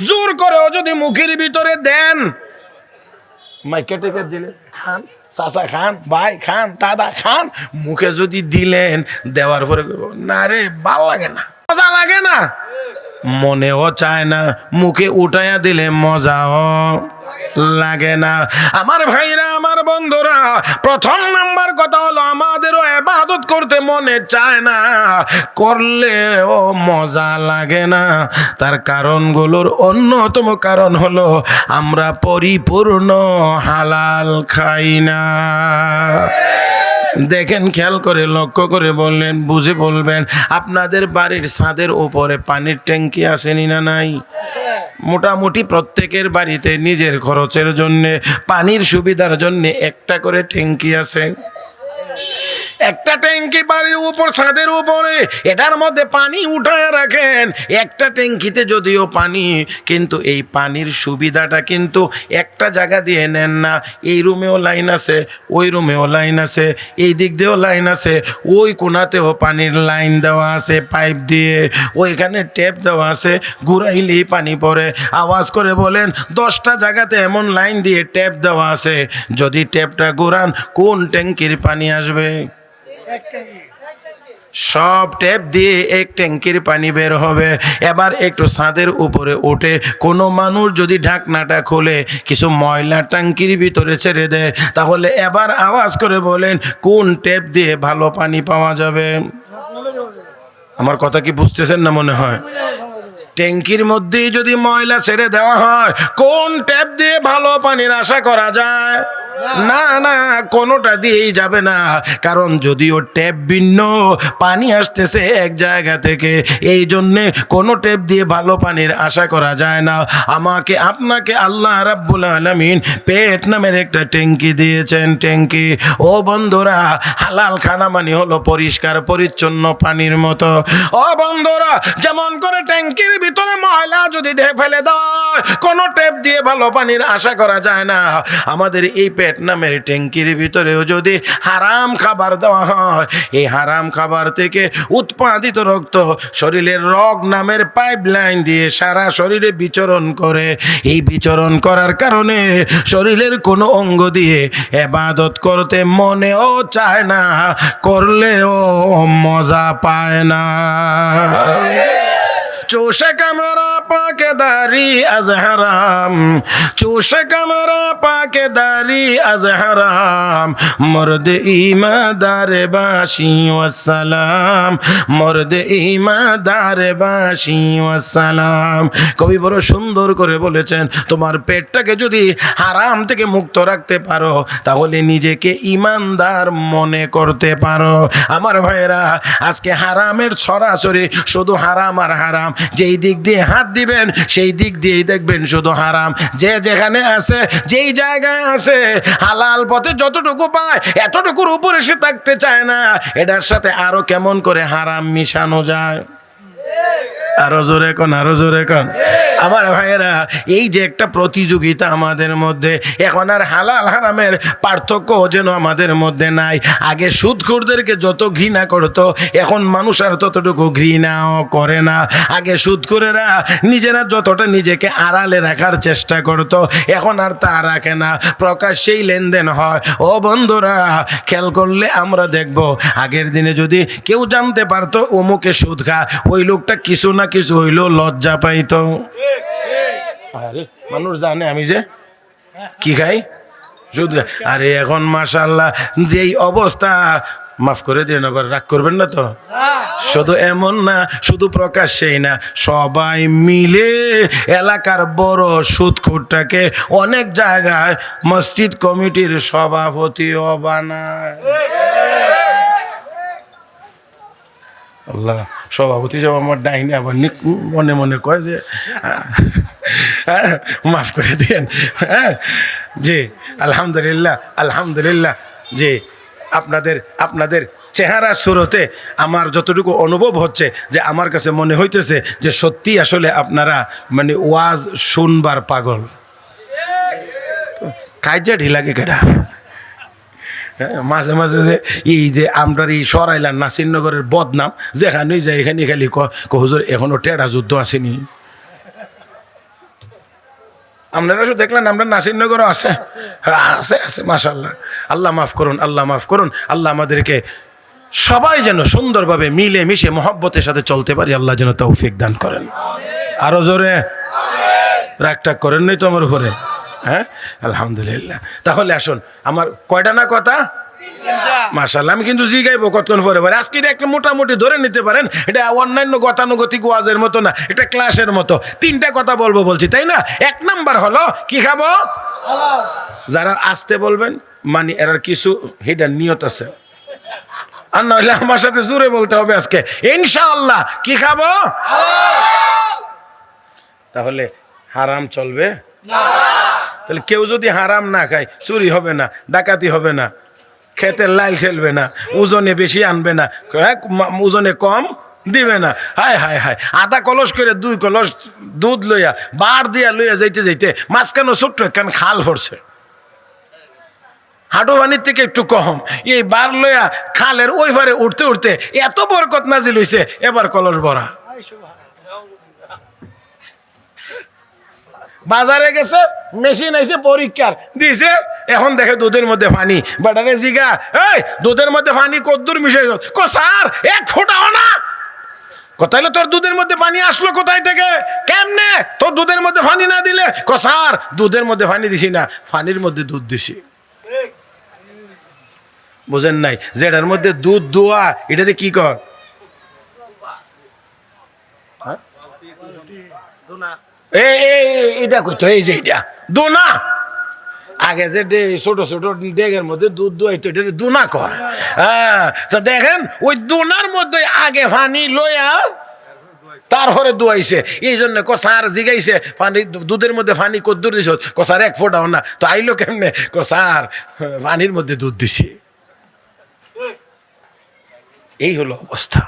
জোর করেও যদি মুখের ভিতরে দেন, মাইকে টেকে দিলে খান, চাচা খান, ভাই খান, দাদা খান, মুখে যদি দিলেন, দেওয়ার পরে না রে, ভাল লাগে না, মজা লাগে না, মনেও চায় না, মুখে উঠাইয়া দিলে মজাও লাগে না। আমার ভাইরা, আমার বন্ধুরা, প্রথম নাম্বার কথা হলো আমাদেরও ইবাদত করতে মনে চায় না, করলেও মজা লাগে না। তার কারণগুলোর অন্যতম কারণ হলো আমরা পরিপূর্ণ হালাল খাই না। দেখেন, খেয়াল করে লক্ষ্য করে বললেন, বুঝে বলবেন, আপনাদের বাড়ির ছাদের উপরে পানির ট্যাঙ্কি আসেনি না নাই? মোটামুটি প্রত্যেকের বাড়িতে নিজের খরচের জন্য, পানির সুবিধার জন্য একটা করে ট্যাঙ্কি আছে। একটা ট্যাঙ্কি বাড়ির উপর, ছাদের উপরে, এটার মধ্যে পানি উঠায় রাখেন। একটা ট্যাঙ্কিতে যদিও পানি, কিন্তু এই পানির সুবিধাটা কিন্তু একটা জায়গা দিয়ে নেন না। এই রুমেও লাইন আছে, ওই রুমেও লাইন আছে, এই দিক দিয়েও লাইন আছে, ওই কোনাতেও পানির লাইন দেওয়া আছে পাইপ দিয়ে, ওইখানে ট্যাপ দেওয়া আছে, ঘুরাইলেই পানি পড়ে। আওয়াজ করে বলেন, 10টা জায়গাতে এমন লাইন দিয়ে ট্যাপ দেওয়া আছে, যদি ট্যাপটা ঘুরান কোন ট্যাঙ্কির পানি আসবে? সব ট্যাপ দিয়ে এক ট্যাঙ্কির পানি বের হবে। এবার একটু ছাদের উপরে উঠে কোনো মানুষ যদি ঢাকনাটা খুলে কিছু ময়লা ট্যাঙ্কির ভিতরে ছেড়ে দেয়, তাহলে এবার আওয়াজ করে বলেন, কোন ট্যাপ দিয়ে ভালো পানি পাওয়া যাবে? আমার কথা কি বুঝতেছেন না মনে হয়? ট্যাঙ্কির মধ্যেই যদি ময়লা ছেড়ে দেওয়া হয়, কোন ট্যাপ দিয়ে ভালো পানির আশা করা যায়? না না, কোনোটা দিয়েই যাবে না। কারণ যদিও ট্যাপ ভিন্ন, পানি আসতেছে এক জায়গা থেকে, এই জন্যে কোনো ট্যাপ দিয়ে ভালো পানির আশা করা যায় না। আমাকে আপনাকে আল্লাহ রাব্বুল আলামিন পেট নামের একটা ট্যাঙ্কি দিয়েছেন, ট্যাঙ্কি। ও বন্ধুরা, হালাল খানা মানে হলো পরিষ্কার পরিচ্ছন্ন পানির মতো। ও বন্ধুরা, যেমন করে ট্যাঙ্কির ভিতরে ময়লা যদি ফেলে দেয়, কোনো ট্যাপ দিয়ে ভালো পানির আশা করা যায় না, আমাদের এই পেট নামের ট্যাঙ্কির ভিতরেও যদি হারাম খাবার দেওয়া হয়, এই হারাম খাবার থেকে উৎপাদিত রক্ত শরীরের রগ নামের পাইপ লাইন দিয়ে সারা শরীরে বিচরণ করে। এই বিচরণ করার কারণে শরীরের কোনো অঙ্গ দিয়ে ইবাদত করতে মনেও চায় না, করলেও মজা পায় না। চোষে কামরা পাকেদারি আজ হারাম, চোষে কামরা পাকেদারি আজ হারাম, মর্দ ইমাদার বাসি ওয়াসসালাম, মর্দ ইমাদার বাসি ওয়াসসালাম। কবি বড় সুন্দর করে বলেছেন, তোমার পেটটাকে যদি হারাম থেকে মুক্ত রাখতে পারো তাহলে নিজেকে ইমানদার মনে করতে পারো। আমার ভাইয়েরা, আজকে হারামের ছড়াছড়ি, শুধু হারাম আর হারাম। যেই দিক দিয়ে হাত দিবেন সেই দিক দিয়েই দেখবেন শুধু হারাম। যে যেখানে আছে, যেই জায়গায় আছে, হালাল পথে যতটুকু পায় এতটুকুর উপরে সে থাকতে চায় না। এটার সাথে আরো কেমন করে হারাম মিশানো যায়। আরো জোরে কোন, আরো জোরে কোন। আমার ভাইয়েরা, এই যে একটা প্রতিযোগিতা আমাদের মধ্যে, এখন আর হালাল হারামের পার্থক্য যেন আমাদের মধ্যে নাই। আগে সুদখোরদেরকে যত ঘৃণা করতো, এখন মানুষ আর ততটুকু ঘৃণাও করে না। আগে সুদখোরেরা নিজেরা যতটা নিজেকে আড়ালে রাখার চেষ্টা করতো, এখন আর তা রাখে না, প্রকাশ্যেই লেনদেন হয়। ও বন্ধুরা, খেয়াল করলে আমরা দেখব, আগের দিনে যদি কেউ জানতে পারতো অমুকে সুদ খা, ওই লোকটা কিছু না কিছু হইলেও লজ্জা পাইতো। আরে মানুষ জানে আমি যে কি খাই, সুদ খাই। আরে এখন মাশাআল্লাহ যেই অবস্থা, মাফ করে দিয়ে আবার রাগ করবেন না তো। শুধু এমন না, শুধু প্রকাশ্যেই না, সবাই মিলে এলাকার বড় সুদখোরটাকে অনেক জায়গায় মসজিদ কমিটির সভাপতিও বানায়। আল্লাহ, সভাপতি সব আমার ডাইনি আবার মনে মনে কয় যে মাফ করে দিয়েন। হ্যাঁ জি, আলহামদুলিল্লাহ, আলহামদুলিল্লাহ। জি, আপনাদের চেহারা সুরতে আমার যতটুকু অনুভব হচ্ছে, যে আমার কাছে মনে হইতেছে যে সত্যি আসলে আপনারা মানে ওয়াজ শুনবার পাগল। কাজে ঢিলাকে কেটা মাঝে মাঝে যে এই যে আমরা এই সরাইলার নাসিরনগরের বদনাম, যেখানেই যায় এখানে খালি হুজুর এখনো টেরা যুদ্ধ আসেনি। আপনারা শুধু দেখলেন, আমরা নাসিরনগরও আছে, আছে আছে মাশাআল্লাহ। আল্লাহ মাফ করুন, আল্লাহ মাফ করুন। আল্লাহ আমাদেরকে সবাই যেন সুন্দরভাবে মিলে মিশে মহব্বতের সাথে চলতে পারি, আল্লাহ যেন তৌফিক দান করেন। আরো জোরে রাগটাগ করেন নাই তো আমার উপরে? হ্যাঁ, আলহামদুলিল্লাহ। তাহলে আসুন, আমার কয়টা না কথা, মাশাআল্লাহ। আমি কিন্তু জিগাইবো কতক্ষণ পরে পরে। আজকে এটা একটা মোটামুটি ধরে নিতে পারেন, এটা অন্যান্য গতানুগতিক ওয়াজের মতো না, এটা ক্লাসের মতো। তিনটা কথা বলবো বলছি, তাই না? এক নাম্বার হলো কি খাবো। যারা আসতে বলবেন মানে এর কিছু হিডেন নিয়ত আছে, আর নইলে আমার সাথে জোরে বলতে হবে আজকে ইনশাআল্লাহ। কি খাবো? তাহলে হারাম চলবে না। তাহলে কেউ যদি হারাম না খায়, চুরি হবে না, ডাকাতি হবে না, খেতের লাইল ঠেলবে না, ওজনে বেশি আনবে না, ওজনে কম দিবে না। হায় হায় হায়, আধা কলস করে 2 কলস দুধ লইয়া বার দিয়া লইয়া যাইতে যাইতে মাঝখানে ছোট্ট একখান খাল ভরছে, হাঁটু পানির থেকে একটু কম, এই বার লইয়া খালের ওই পারে উঠতে উঠতে এত বরকত নাজিল হইছে, এবার কলস ভরা। বাজারে গেছে, মেশিন আইছে, পরীক্ষার দিছে, এখন দেখে দুধের মধ্যে পানি। বাটারে জিগা, এই দুধের মধ্যে পানি কদ্দুর মিশাই? স্যার 1 ফোঁটাও না। কোথায় তোর দুধের মধ্যে পানি আসলো কোথায় থেকে, কেমনে? তোর দুধের মধ্যে পানি না দিলে? স্যার দুধের মধ্যে পানি দিছি না, পানির মধ্যে দুধ দিছি। বুঝেন নাই? যেটার মধ্যে দুধ দোয়া, এটারে কি কর? এটা কইতো, এই যে এটা দোনা। আগে যে ছোট ছোট ডেগের মধ্যে দুধ দোয়াইতো, এটা দোনা কয়। হ্যাঁ, তো দেখেন ওই দোনার মধ্যে আগে পানি লইয়া তারপরে দোয়াইছে। এই জন্য স্যার জিগাইছে, পানি দুধের মধ্যে পানি কদ্দুর দিছ? স্যার 1 ফোঁটাও না। তো আইলো কেমনে? স্যার পানির মধ্যে দুধ দিছি। এই হলো অবস্থা।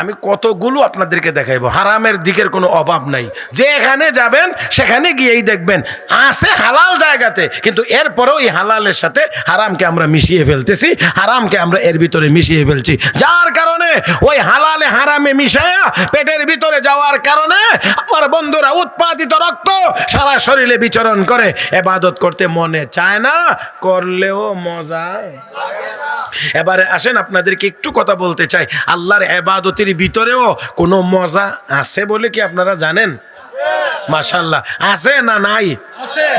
আমি কতগুলো আপনাদেরকে দেখাইবো, হারামের দিকের কোনো অভাব নাই। যেখানে যাবেন সেখানে গিয়েই দেখবেন আছে হালাল জায়গাতে, কিন্তু এরপরেও এই হালালের সাথে হারামকে আমরা মিশিয়ে ফেলতেছি, হারামকে আমরা এর ভিতরে মিশিয়ে ফেলছি, যার কারণে ওই হালালে হারামে মিশায়া পেটের ভিতরে যাওয়ার কারণে আমার বন্ধুরা উৎপাদিত রক্ত সারা শরীরে বিচরণ করে। ইবাদত করতে মনে চায় না, করলেও মজা। এবারে আসেন আপনাদেরকে একটু কথা বলতে চাই, আল্লাহর ইবাদতের ভিতরেও কোনো মজা আছে বলে কি আপনারা জানেন? মাশাআল্লাহ, আছে না নাই?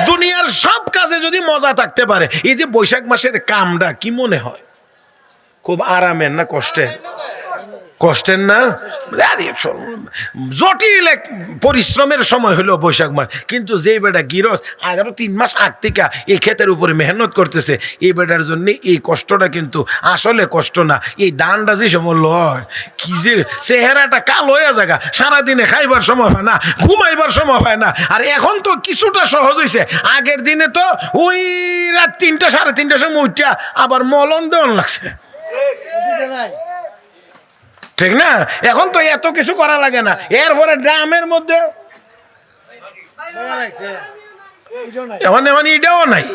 দুনিয়ার সব কাজে যদি মজা থাকতে পারে, এই যে বৈশাখ মাসের কামটা কি মনে হয় খুব আরামের না কষ্টের? কষ্টের না? জটিল এক পরিশ্রমের সময় হলো বৈশাখ মাস, কিন্তু যে বেটা গিরস 3 মাস আগ থেকে এই ক্ষেতের উপরে মেহনত করতেছে, এই বেটার জন্য এই কষ্টটা কিন্তু আসলে কষ্ট না। এই দানটা যে সময় লয়, কি যে চেহারাটা কালো হয়ে জায়গা, সারাদিনে খাইবার সময় হয় না, ঘুমাইবার সময় হয় না। আর এখন তো কিছুটা সহজ হয়েছে, আগের দিনে তো ওই রাত 3টা 3:30টার সময় উঠা আবার মলম দেওয়ান লাগছে, ঠিক না? এখন তো এত কিছু করা লাগে না, এরপরে ড্রামের মধ্যে এখন এটাও নাই,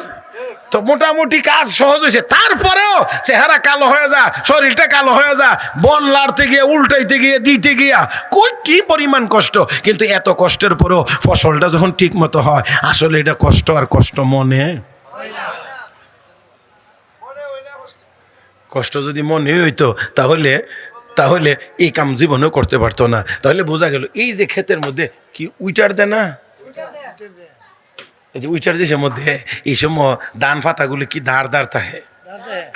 তো মোটামুটি কাজ সহজ হয়েছে। তারপরেও চেহারা কালো হয়ে যা, শরীরটা কালো হয়ে যা, বন লাড়তে গিয়ে, উল্টাইতে গিয়ে, দিতে গিয়া কি পরিমাণ কষ্ট। কিন্তু এত কষ্টের পরেও ফসলটা যখন ঠিক মতো হয়, আসলে এটা কষ্ট আর কষ্ট মনে, কষ্ট যদি মনে হইতো তাহলে এই কাম জীবনেও করতে পারতো না। তাহলে বোঝা গেল এই যে ক্ষেতের মধ্যে কি উইটার দেয় না, এই যে উইটার দেশের মধ্যে এই সময় ধান পাতাগুলো কি দাঁড় থাকে।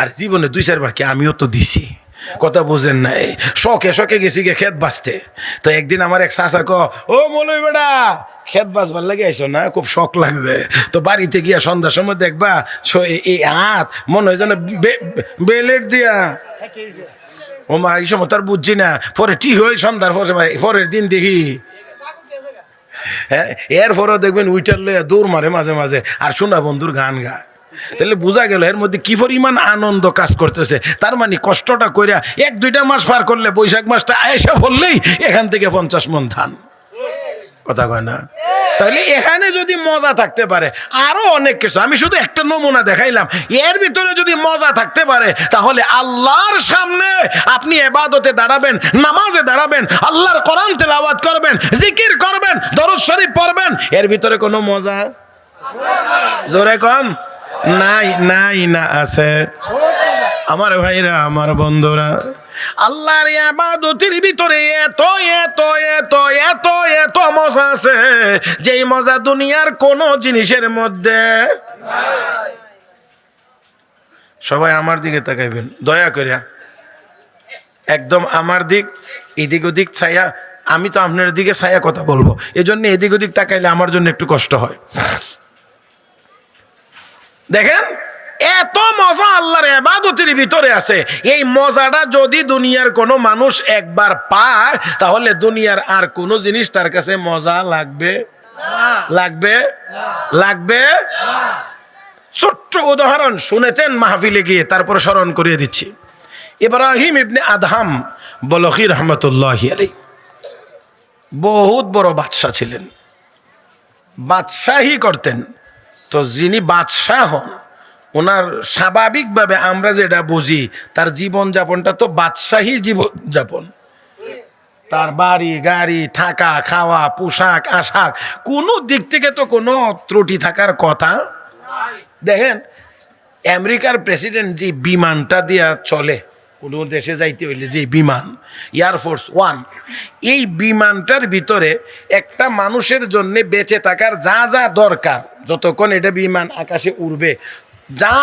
আর জীবনে 2-4 বার কি আমিও তো দিছি, কথা বোঝেন না। শখে গেছি গে ক্ষেত বাঁচতে। তো একদিন আমার এক চাচা ও মৌলভী বেটা ক্ষেত বাঁচবার লাগে আইসো না, খুব শখ লাগছে। তো বাড়িতে গিয়া সন্ধ্যার সময় দেখবা এই হাত মনে হয় যেন বেলেট দিয়া, ও মা এই সময় তার বুঝছি না। পরে ঠিক হয়ে সন্ধ্যার পরের দিন দেখি, হ্যাঁ, এরপরেও দেখবেন উইটার লইয়া দৌড় মারে মাঝে মাঝে, আর শোনা বন্ধুর গান গায়। তাহলে বোঝা গেল এর মধ্যে কি পরিমাণ আনন্দ কাজ করতেছে। তার মানে কষ্টটা কইরা 1-2টা মাস পার করলে, বৈশাখ মাসটা আয়েসা বললেই এখান থেকে 50 মণ ধান, কথা কয় না? তাহলে এখানে যদি মজা থাকতে পারে, আরো অনেক কিছু, আমি শুধু একটা নমুনা দেখাইলাম, এর ভিতরে যদি মজা থাকতে পারে, তাহলে আল্লাহর সামনে আপনি ইবাদতে দাঁড়াবেন, নামাজে দাঁড়াবেন, আল্লাহর কোরআন তেলাওয়াত করবেন, জিকির করবেন, দরুদ শরীফ পড়বেন, এর ভিতরে কোনো মজা জোরে কোন নাই? নাই না আছে? আমার ভাইরা, আমার বন্ধুরা, আল্লাহর ইবাদতের ভিতরে এত এত এত এত এত মজা আছে, যেই মজা দুনিয়ার কোন জিনিসের মধ্যে। সবাই আমার দিকে তাকাইবেন দয়া করে, একদম আমার দিক, এদিক ওদিক ছায়া, আমি তো আপনার দিকে ছায়া কথা বলবো, এজন্য এদিক ওদিক তাকাইলে আমার জন্য একটু কষ্ট হয়। দেখেন এত মজা আল্লাহর ইবাদতের ভিতরে আছে। এই মজাটা যদি দুনিয়ার কোনো মানুষ একবার পায়, তাহলে দুনিয়ার আর কোনো জিনিস তার কাছে মজা লাগবে লাগবে। ছোট্ট উদাহরণ শুনেছেন মাহফিলে গিয়ে, তারপরে স্মরণ করিয়ে দিচ্ছি। ইব্রাহিম ইবনে আদহাম বলখি রহমতুল্লাহি আলাইহি বহুত বড় বাদশাহ ছিলেন, বাদশাহী করতেন। তো যিনি বাদশাহ হন, ওনার স্বাভাবিকভাবে আমরা যেটা বুঝি, তার জীবনযাপনটা তো বাদশাহী জীবনযাপন। তার বাড়ি গাড়ি, থাকা খাওয়া, পোশাক আশাক, কোনো দিক থেকে তো কোনো ত্রুটি থাকার কথা। দেখেন আমেরিকার প্রেসিডেন্ট যে বিমানটা দিয়া চলে, কোনো দেশে যাইতে হইলে যে বিমান, এয়ারফোর্স 1, এই বিমানটার ভিতরে একটা মানুষের জন্য বেঁচে থাকার যা যা দরকার, যতক্ষণ এটা বিমান আকাশে উড়বে, যা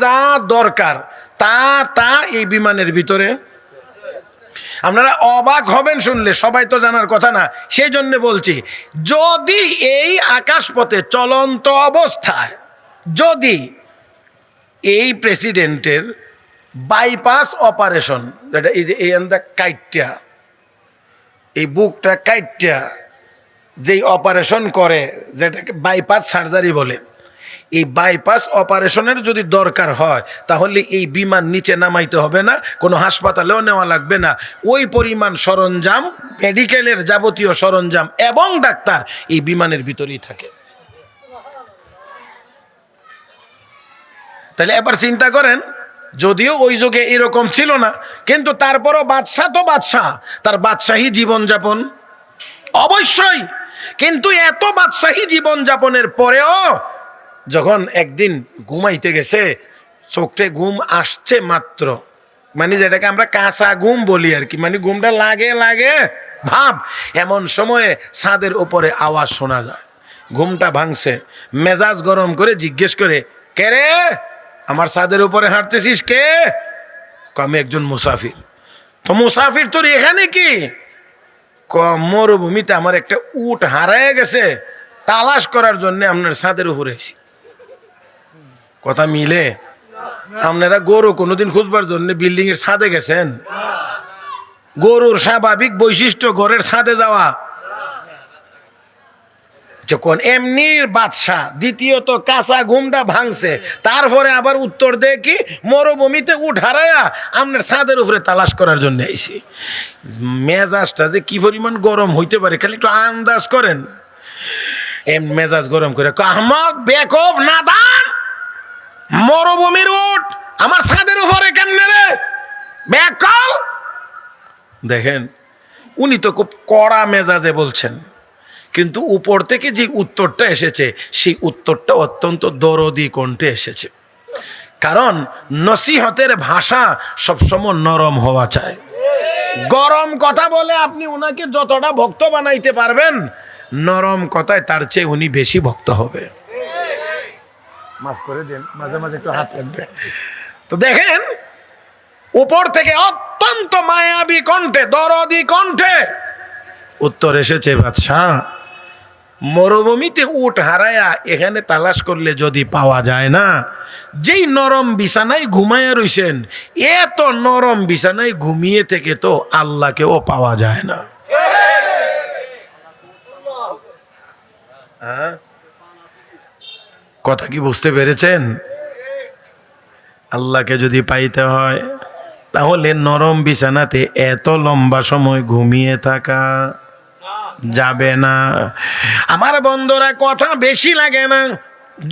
যা দরকার তা এই বিমানের ভিতরে। আপনারা অবাক হবেন শুনলে, সবাই তো জানার কথা না, সেই জন্য বলছি, যদি এই আকাশপথে চলন্ত অবস্থায় যদি এই প্রেসিডেন্টের বাইপাস অপারেশন, যেটা এই যে এই কাইটটা, এই বুকটা কাইটটা যেই অপারেশন করে, যেটাকে বাইপাস সার্জারি বলে, এই বাইপাস অপারেশনের যদি দরকার হয়, তাহলে এই বিমান নিচে নামাইতে হবে না, কোনো হাসপাতালেও নেওয়া লাগবে না। ওই পরিমাণ সরঞ্জাম, মেডিকেলের যাবতীয় সরঞ্জাম এবং ডাক্তার এই বিমানের ভিতরেই থাকে। তাহলে এবার চিন্তা করেন, যদিও ওই যুগে এরকম ছিল না, কিন্তু তারপরও বাদশাহ তো বাদশাহ, তার বাদশাহী জীবনযাপন অবশ্যই। কিন্তু এত বাদশাহী জীবনযাপনের পরেও যখন একদিন ঘুমাইতে গেছে, চোখে ঘুম আসছে মাত্র, মানে যেটাকে আমরা কাঁচা ঘুম বলি আর কি, মানে ঘুমটা লাগে লাগে ভাব, এমন সময়ে ছাদের উপরে আওয়াজ শোনা যায়। ঘুমটা ভাঙছে, মেজাজ গরম করে জিজ্ঞেস করে, কে রে, আমার ছাদের উপরে হাঁটতেছিস কে? আমি একজন মুসাফির। তো মুসাফির তোর এখানে কি? মরুভূমিতে আমার একটা উট হারায় গেছে, তালাশ করার জন্য আপনার ছাদের উপরে এসি। কথা মিলে? আপনারা গরু কোনোদিন খুঁজবার জন্য বিল্ডিং এর ছাদে গেছেন? গরুর স্বাভাবিক বৈশিষ্ট্য ঘরের ছাদে যাওয়া। যখন এমনি বাদশাহ, দ্বিতীয়ত কাঁচা ঘুমটা ভাঙছে, তারপরে আবার উত্তর দেয় কি মরুভূমিতে উঠ হারায়া আপনার ছাদের উপরে তালাশ করার জন্য আইছি। মেজাজটা যে কি পরিমাণ গরম হইতে পারে খালি একটু আন্দাজ করেন। এম মেজাজ গরম করে, আহমক, বেকফ, নাদান, মরুভূমির উট আমার ছাদের উপরে কেমনে রে, বেকল। দেখেন উনি তো খুব কড়া মেজাজে বলছেন, কিন্তু উপর থেকে যে উত্তরটা এসেছে সেই উত্তরটা অত্যন্ত দরদি কণ্ঠে এসেছে। কারণ নসিহতের ভাষা সবসময় নরম হওয়া চায়। গরম কথা বলে আপনি ওনাকে যতটা ভক্ত বানাইতে পারবেন, নরম কথায় তার চেয়ে উনি বেশি ভক্ত হবে। মাফ করে দেন, মাঝে মাঝে একটু হাত লাগবে। তো দেখেন উপর থেকে অত্যন্ত মায়াবী কণ্ঠে, দরদি কণ্ঠে উত্তর এসেছে, বাদশাহ মরুভূমিতে উট হারায়া এখানে তালাশ করলে যদি পাওয়া যায় না, যেই নরম বিছানায় ঘুমাইয়া রইছেন, এত নরম বিছানায় ঘুমিয়ে থেকে তো আল্লাহকেও পাওয়া যায় না। কথা কি বুঝতে পেরেছেন? আল্লাহকে যদি পাইতে হয় তাহলে নরম বিছানাতে এত লম্বা সময় ঘুমিয়ে থাকা যাবে না। আমার বন্ধুরা, কথা বেশি লাগে না,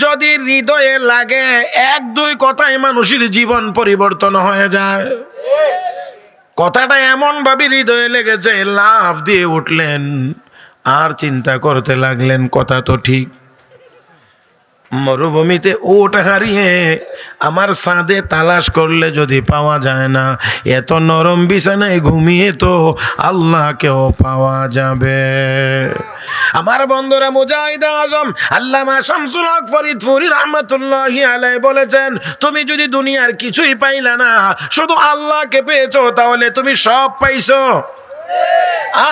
যদি হৃদয়ে লাগে এক দুই কথায় মানুষের জীবন পরিবর্তন হয়ে যায়। কথাটা এমন ভাবে হৃদয়ে লেগেছে, লাফ দিয়ে উঠলেন আর চিন্তা করতে লাগলেন, কথা তো ঠিক, মরুভূমিতে উট হারিয়ে আমার ছাদে তালাশ করলে যদি পাওয়া যায় না, এত নরম বিছানায় ঘুমিয়ে তো আল্লাহকেও পাওয়া যাবে। আমার বন্ধুরা, মুজাহিদ আজম আল্লামা শামসুল হক ফরিদপুরি রাহমাতুল্লাহি আলাইহি বলেছেন, তুমি যদি দুনিয়ার কিছুই পাইলা না, শুধু আল্লাহকে পেয়েছো, তাহলে তুমি সব পাইছো।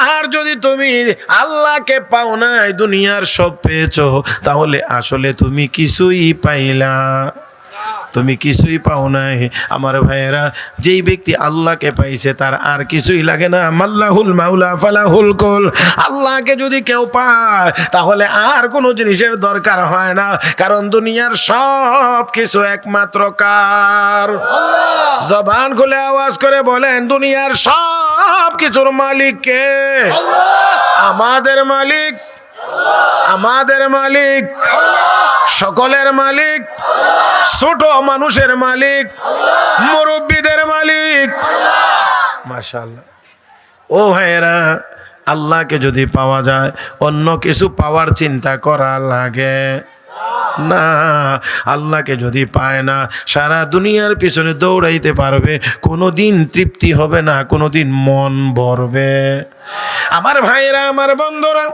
আর যদি তুমি আল্লাহকে পাও নাই, দুনিয়ার সব পেয়েছো, তাহলে আসলে তুমি কিছুই পাইলা, তুমি কিছুই পাও নাই। আমার ভাইয়েরা, যেই ব্যক্তি আল্লাহকে পাইছে তার আর কিছুই লাগে না। মাল্লাহুল মাওলা ফালাহুল কুল। আল্লাহকে যদি কেউ পায় তাহলে আর কোনো জিনিসের দরকার হয় না, কারণ দুনিয়ার সব কিছু একমাত্র কার? জবান খুলে আওয়াজ করে বলেন, দুনিয়ার সব কিছুর মালিক কে? আমাদের মালিক, আমাদের মালিক, সকলের মালিক, ছোট মানুষের মালিক, মুরব্বীদের মালিক। মাশাআল্লাহ। ও ভাইয়েরা, আল্লাহকে যদি পাওয়া যায়, অন্য কিছু পাওয়ার চিন্তা করা লাগে না। আল্লাহকে যদি পায় না, সারা দুনিয়ার পিছনে দৌড়াইতে পারবে, কোনোদিন তৃপ্তি হবে না, কোনোদিন মন ভরবে। আমার ভাইয়েরা, আমার বন্ধুরা,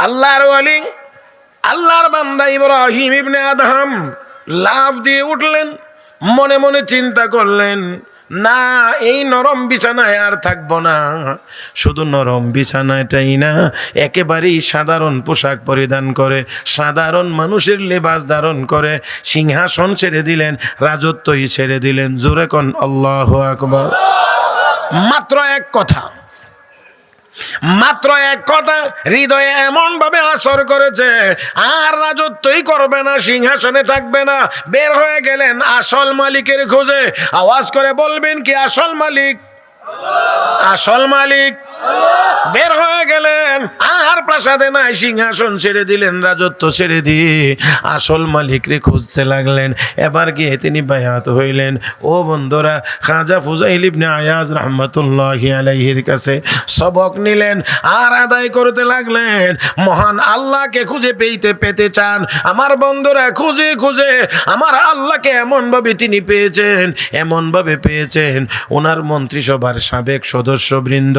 আল্লাহর ওয়ালি, আল্লাহর বান্দা ইব্রাহিম ইবনে আদহাম লাফ দিয়ে উঠলেন, মনে মনে চিন্তা করলেন, না, এই নরম বিছানায় আর থাকবো না। শুধু নরম বিছানাটাই না, একেবারেই সাধারণ পোশাক পরিধান করে, সাধারণ মানুষের লেবাস ধারণ করে সিংহাসন ছেড়ে দিলেন, রাজত্বই ছেড়ে দিলেন। জোরে কোন আল্লাহু আকবার। মাত্র এক কথা, মাত্র এক কথা হৃদয়ে এমন ভাবে আসর করেছে, আর রাজত্বই করবে না, সিংহাসনে থাকবে না। বের হয়ে গেলেন আসল মালিকের খোঁজে। আওয়াজ করে বলবেন কি, আসল মালিক? আসল মালিক বের হয়ে গেলেন, আর প্রাসাদে নাই, সিংহাসন ছেড়ে দিলেন, রাজত্ব ছেড়ে দিয়ে আসল মালিকরে খুঁজতে লাগলেন। এবার গিয়ে তিনি বায়াত হইলেন। ও বন্ধুরা, খাজা ফুজাইল ইবনে আয়াজ রাহমাতুল্লাহি আলাইহির কাছে সবক নিলেন আর আদায় করতে লাগলেন। মহান আল্লাহকে খুঁজে পেতে চান আমার বন্ধুরা, খুঁজে খুঁজে আমার আল্লাহকে এমনভাবে তিনি পেয়েছেন, এমনভাবে পেয়েছেন। ওনার মন্ত্রিসভার সাবেক সদস্যবৃন্দ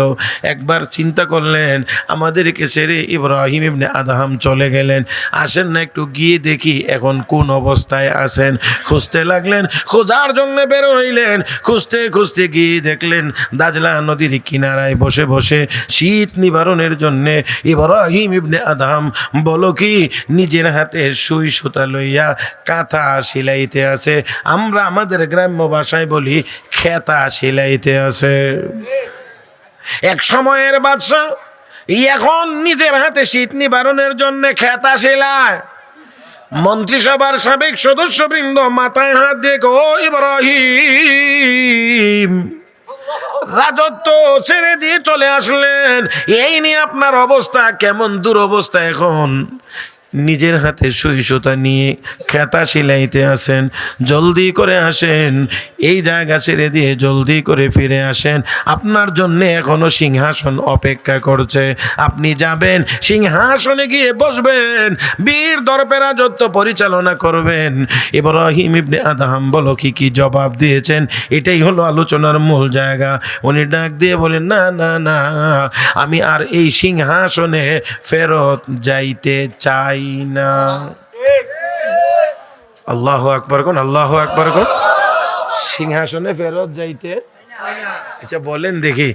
একবার চিন্তা করলেন, আমাদেরকে ছেড়ে ইব্রাহিম ইবনে আদহাম চলে গেলেন, আসেন না একটু গিয়ে দেখি এখন কোন অবস্থায় আছেন। খুঁজতে লাগলেন, খোঁজার জন্য বের হইলেন। খুঁজতে খুঁজতে গিয়ে দেখলেন দাজলা নদীর কিনারায় বসে বসে শীত নিবারণের জন্যে ইব্রাহিম ইবনে আদহাম বলো কি নিজের হাতে সুই সুতা লইয়া কাঁথা সিলাইতে আছে। আমরা আমাদের গ্রাম্য ভাষায় বলি খেতা সিলাইতে আছে। এক সময়ের বাদশা এখন নিজের হাতে শীত নিবারণের জন্য খেতা সেলায়। মন্ত্রিসভার সাবেক সদস্যবৃন্দ মাথায় হাত দিয়ে ও ইব্রাহিম, রাজত্ব ছেড়ে দিয়ে চলে আসলেন, এই নিয়ে আপনার অবস্থা কেমন দুরবস্থা। এখন নিজের হাতে সুই সুতা নিয়ে খেতা সিলাইতে আসেন, জলদি করে আসেন, এই জায়গা ছেড়ে দিয়ে জলদি করে ফিরে আসেন, আপনার জন্য এখনো সিংহাসন অপেক্ষা করছে। আপনি যাবেন, সিংহাসনে গিয়ে বসবেন, বীর দর্পে রাজত্ব পরিচালনা করবেন। ইব্রাহিম ইবনে আদহাম বলো কি জবাব দিয়েছেন, এটাই হলো আলোচনার মূল জায়গা। উনি ডাক দিয়ে বলেন, না না না, আমি আর এই সিংহাসনে ফেরত যাইতে চাই না। আল্লাহু আকবার কোন, আল্লাহু আকবার কোন। সিংহাসনে ফেরত যাইতে, আচ্ছা বলেন দেখি,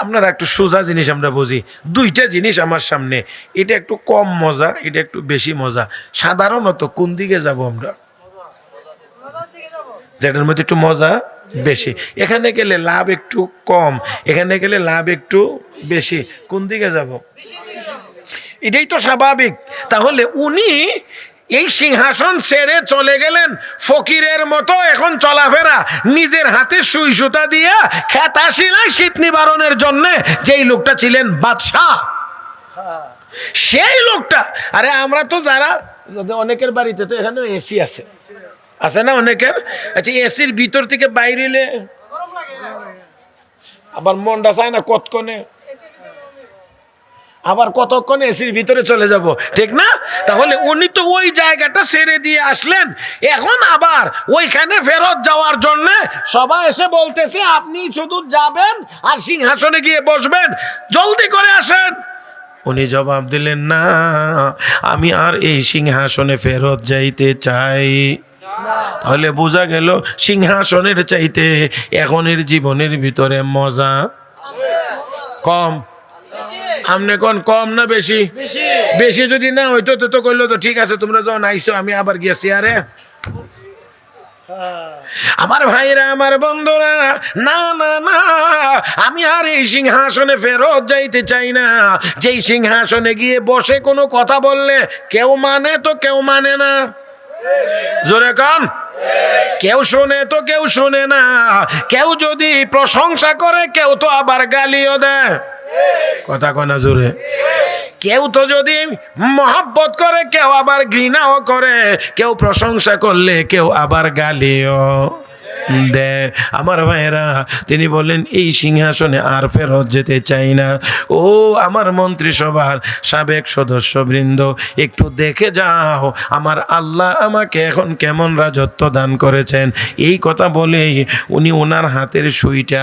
আপনারা একটু সোজা জিনিস আমরা বুঝি। দুইটা জিনিস আমার সামনে, এটা একটু কম মজা, এটা একটু বেশি মজা। সাধারণত কোন দিকে যাব আমরা? যেটার মধ্যে একটু মজা বেশি। এখানে গেলে লাভ একটু কম, এখানে গেলে লাভ একটু বেশি। কোন দিকে যাব? এটাই তো স্বাভাবিক। তাহলে উনি এই সিংহাসন ছেড়ে চলে গেলেন ফকিরের মতো, এখন চলাফেরা নিজের হাতে সুই সুতা দিয়া খেতা সিলাই শীত নিবারণের জন্য। যেই লোকটা ছিলেন বাদশাহ, সেই লোকটা। আরে আমরা তো যারা, অনেকের বাড়িতে তো এখানে এসি আছে, আছে না অনেকের? আচ্ছা, এসির ভিতর থেকে বাইরে এলে আবার মনটা চায় না কতক্ষণে, আবার কতক্ষণ এসির ভিতরে চলে যাব, ঠিক না? তাহলে উনি তো ওই জায়গাটা ছেড়ে দিয়ে আসলেন, এখন আবার ওইখানে ফেরত যাওয়ার জন্য সবাই এসে বলতেছে আপনি শুধু যাবেন আর সিংহাসনে গিয়ে বসবেন, জলদি করে আসেন। উনি জবাব দিলেন, না, আমি আর এই সিংহাসনে ফেরত যাইতে চাই। তাহলে বোঝা গেল সিংহাসনের চাইতে এখনের জীবনের ভিতরে মজা কম। আমনে কোন কম না বেশি? বেশি যদি না হইতো তো কইলো তো ঠিক আছে, তোমরা যখন আইসো আমি আবার গিয়েছি। আরে আমার ভাইরা, আমার বন্ধুরা, না না না, আমি আর এই সিংহাসনে ফেরত যাইতে চাই না। যেই সিংহাসনে গিয়ে বসে কোনো কথা বললে কেউ মানে তো কেউ মানে না, জোরে কান, কেউ শোনে তো কেউ শোনে না, কেউ যদি প্রশংসা করে কেউ তো আবার গালিও দেয়, কথা কনা জোরে। কেউ তো যদি মহব্বত করে কেউ আবার ঘৃণাও করে, কেউ প্রশংসা করলে কেউ আবার গালিও দে। আমার ভাইয়েরা, তিনি বললেন এই সিংহাসনে আর ফেরত যেতে চাই না। ও আমার মন্ত্রিসভার সাবেক সদস্যবৃন্দ, একটু দেখে যাও আমার আল্লাহ আমাকে এখন কেমন রাজত্ব দান করেছেন। এই কথা বলেই উনি ওনার হাতের সুইটা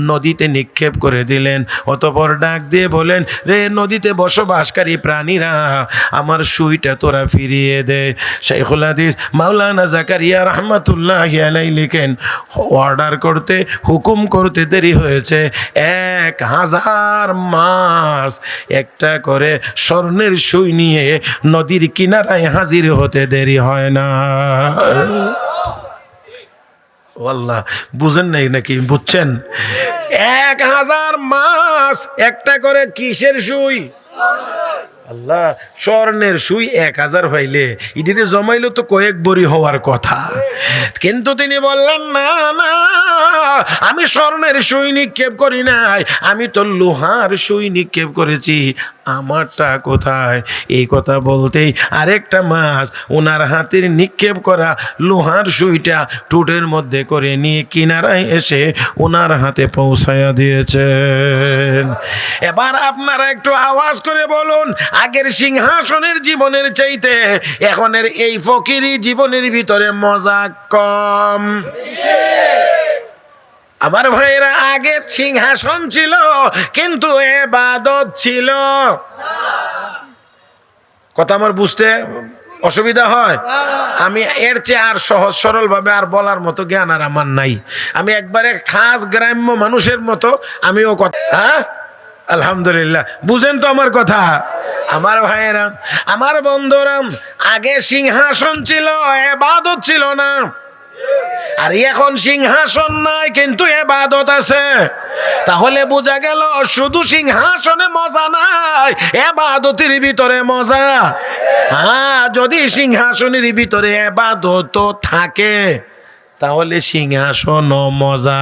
নদীতে নিক্ষেপ করে দিলেন। অতঃপর ডাক দিয়ে বলেন, রে নদীতে বসবাসকারী প্রাণীরা, আমার সুইটা তোরা ফিরিয়ে দে। শাইখুল হাদিস মাওলানা জাকারিয়া রহমাতুল্লাহি আলাইহি লিখেন, অর্ডার করতে, হুকুম করতে দেরি হয়েছে 1000 মাস। একটা করে স্বর্ণের সুই নিয়ে নদীর কিনারায় হাজির হতে দেরি হয় না। আল্লাহ, বুঝেন নাই নাকি? বুঝছেন? 1000 মাস একটা করে কিসের সুই? আল্লাহ, স্বর্ণের সুই 1000 হইলে এটিতে জমাইলো তো কয়েক বড়ি হওয়ার কথা। কিন্তু তিনি বললেন, না না, আমি স্বর্ণের সুই নিক্ষেপ করি নাই, আমি তো লোহার সুই নিক্ষেপ করেছি, আমারটা কোথায়? এই কথা বলতেই আরেকটা মাছ ওনার হাতের নিক্ষেপ করা লোহার সুইটা টুটের মধ্যে করে নিয়ে কিনারায় এসে ওনার হাতে পৌঁছায়া দিয়েছেন। এবার আপনারা একটু আওয়াজ করে বলুন, আগের সিংহাসনের জীবনের চাইতে এখনের এই ফকিরি জীবনের ভিতরে মজা কম? আমার ভাইয়েরা, আগে সিংহাসন ছিল কিন্তু ইবাদত ছিল। কথা আমার বুঝতে অসুবিধা হয়? আমি এর চেয়ে আর সহজ সরল ভাবে আর বলার মতো জ্ঞান আর আমার নাই। আমি একবারে খাস গ্রাম্য মানুষের মতো আমিও কথা, হ্যাঁ আলহামদুলিল্লাহ, বুঝেন তো আমার কথা? আমার ভাইয়েরা, আমার বন্ধুরা, আগে সিংহাসন ছিল, ইবাদত ছিল না। আর এখন সিংহাসন নাই কিন্তু ইবাদত আছে। তাহলে বোঝা গেল শুধু সিংহাসনে মজা নাই, ইবাদতের ভিতরে মজা। হ্যাঁ, যদি সিংহাসনের ভিতরে ইবাদত থাকে তাহলে সিংহাসন মজা।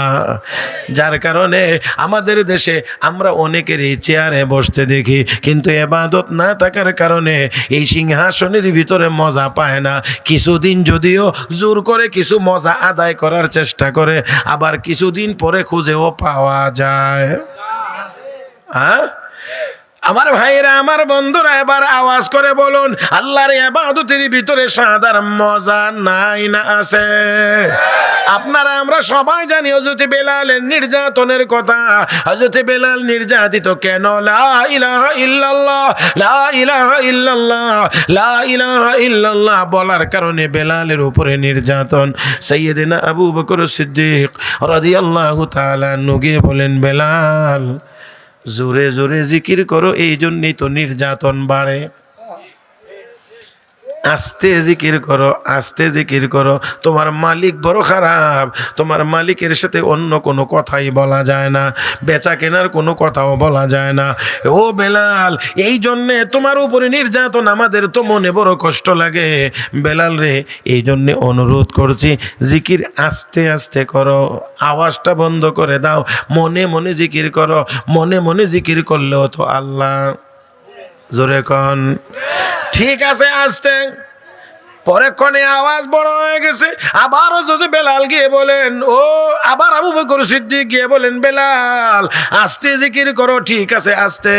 যার কারণে আমাদের দেশে আমরা অনেকের এই চেয়ারে বসতে দেখি, কিন্তু ইবাদত না থাকার কারণে এই সিংহাসনের ভিতরে মজা পায় না। কিছুদিন যদিও জোর করে কিছু মজা আদায় করার চেষ্টা করে, আবার কিছুদিন পরে খুঁজেও পাওয়া যায়। হ্যাঁ আমার ভাইরা, আমার বন্ধুরা, এবার আওয়াজ করে বলুন, আল্লাহর ইবাদতের ভিতরে সাধারণ মজা নাই না আছে? আপনারা আমরা সবাই জানি হযরত বেলালের নির্যাতনের কথা। হযরত বেলাল নির্যাতিত কেন? লা ইলাহা ইল্লাল্লাহ, লা ইলাহা ইল্লাল্লাহ, লা ইলাহা ইল্লাল্লাহ বলার কারণে বেলালের উপরে নির্যাতন। সাইয়্যিদিনা আবু বকর সিদ্দিক রাদিয়াল্লাহু তাআলা আনহু গিয়ে বলেন, বেলাল জোরে জোরে জিকির করো, এই জন্যই তো নির্যাতন বাড়ে। আস্তে জিকির করো, আস্তে জিকির করো, তোমার মালিক বড় খারাপ, তোমার মালিকের সাথে অন্য কোনো কথাই বলা যায় না, বেচা কেনার কোনো কথাও বলা যায় না। ও বেলাল, এই জন্যে তোমার উপরে নির্যাতন, আমাদের তো মনে বড় কষ্ট লাগে। বেলাল রে, এই জন্যে অনুরোধ করছি, জিকির আস্তে আস্তে করো, আওয়াজটা বন্ধ করে দাও, মনে মনে জিকির করো। মনে মনে জিকির করলেও তো আল্লাহ। জোরে কন ঠিক আছে। আস্তে পরেক্ষণে আওয়াজ বড় হয়ে গেছে। আবারও যদি বেলাল গিয়ে বলেন, ও আবার আবু বকর সিদ্দিক গিয়ে বলেন, বেলাল আস্তে জিকির করো। ঠিক আছে, আস্তে।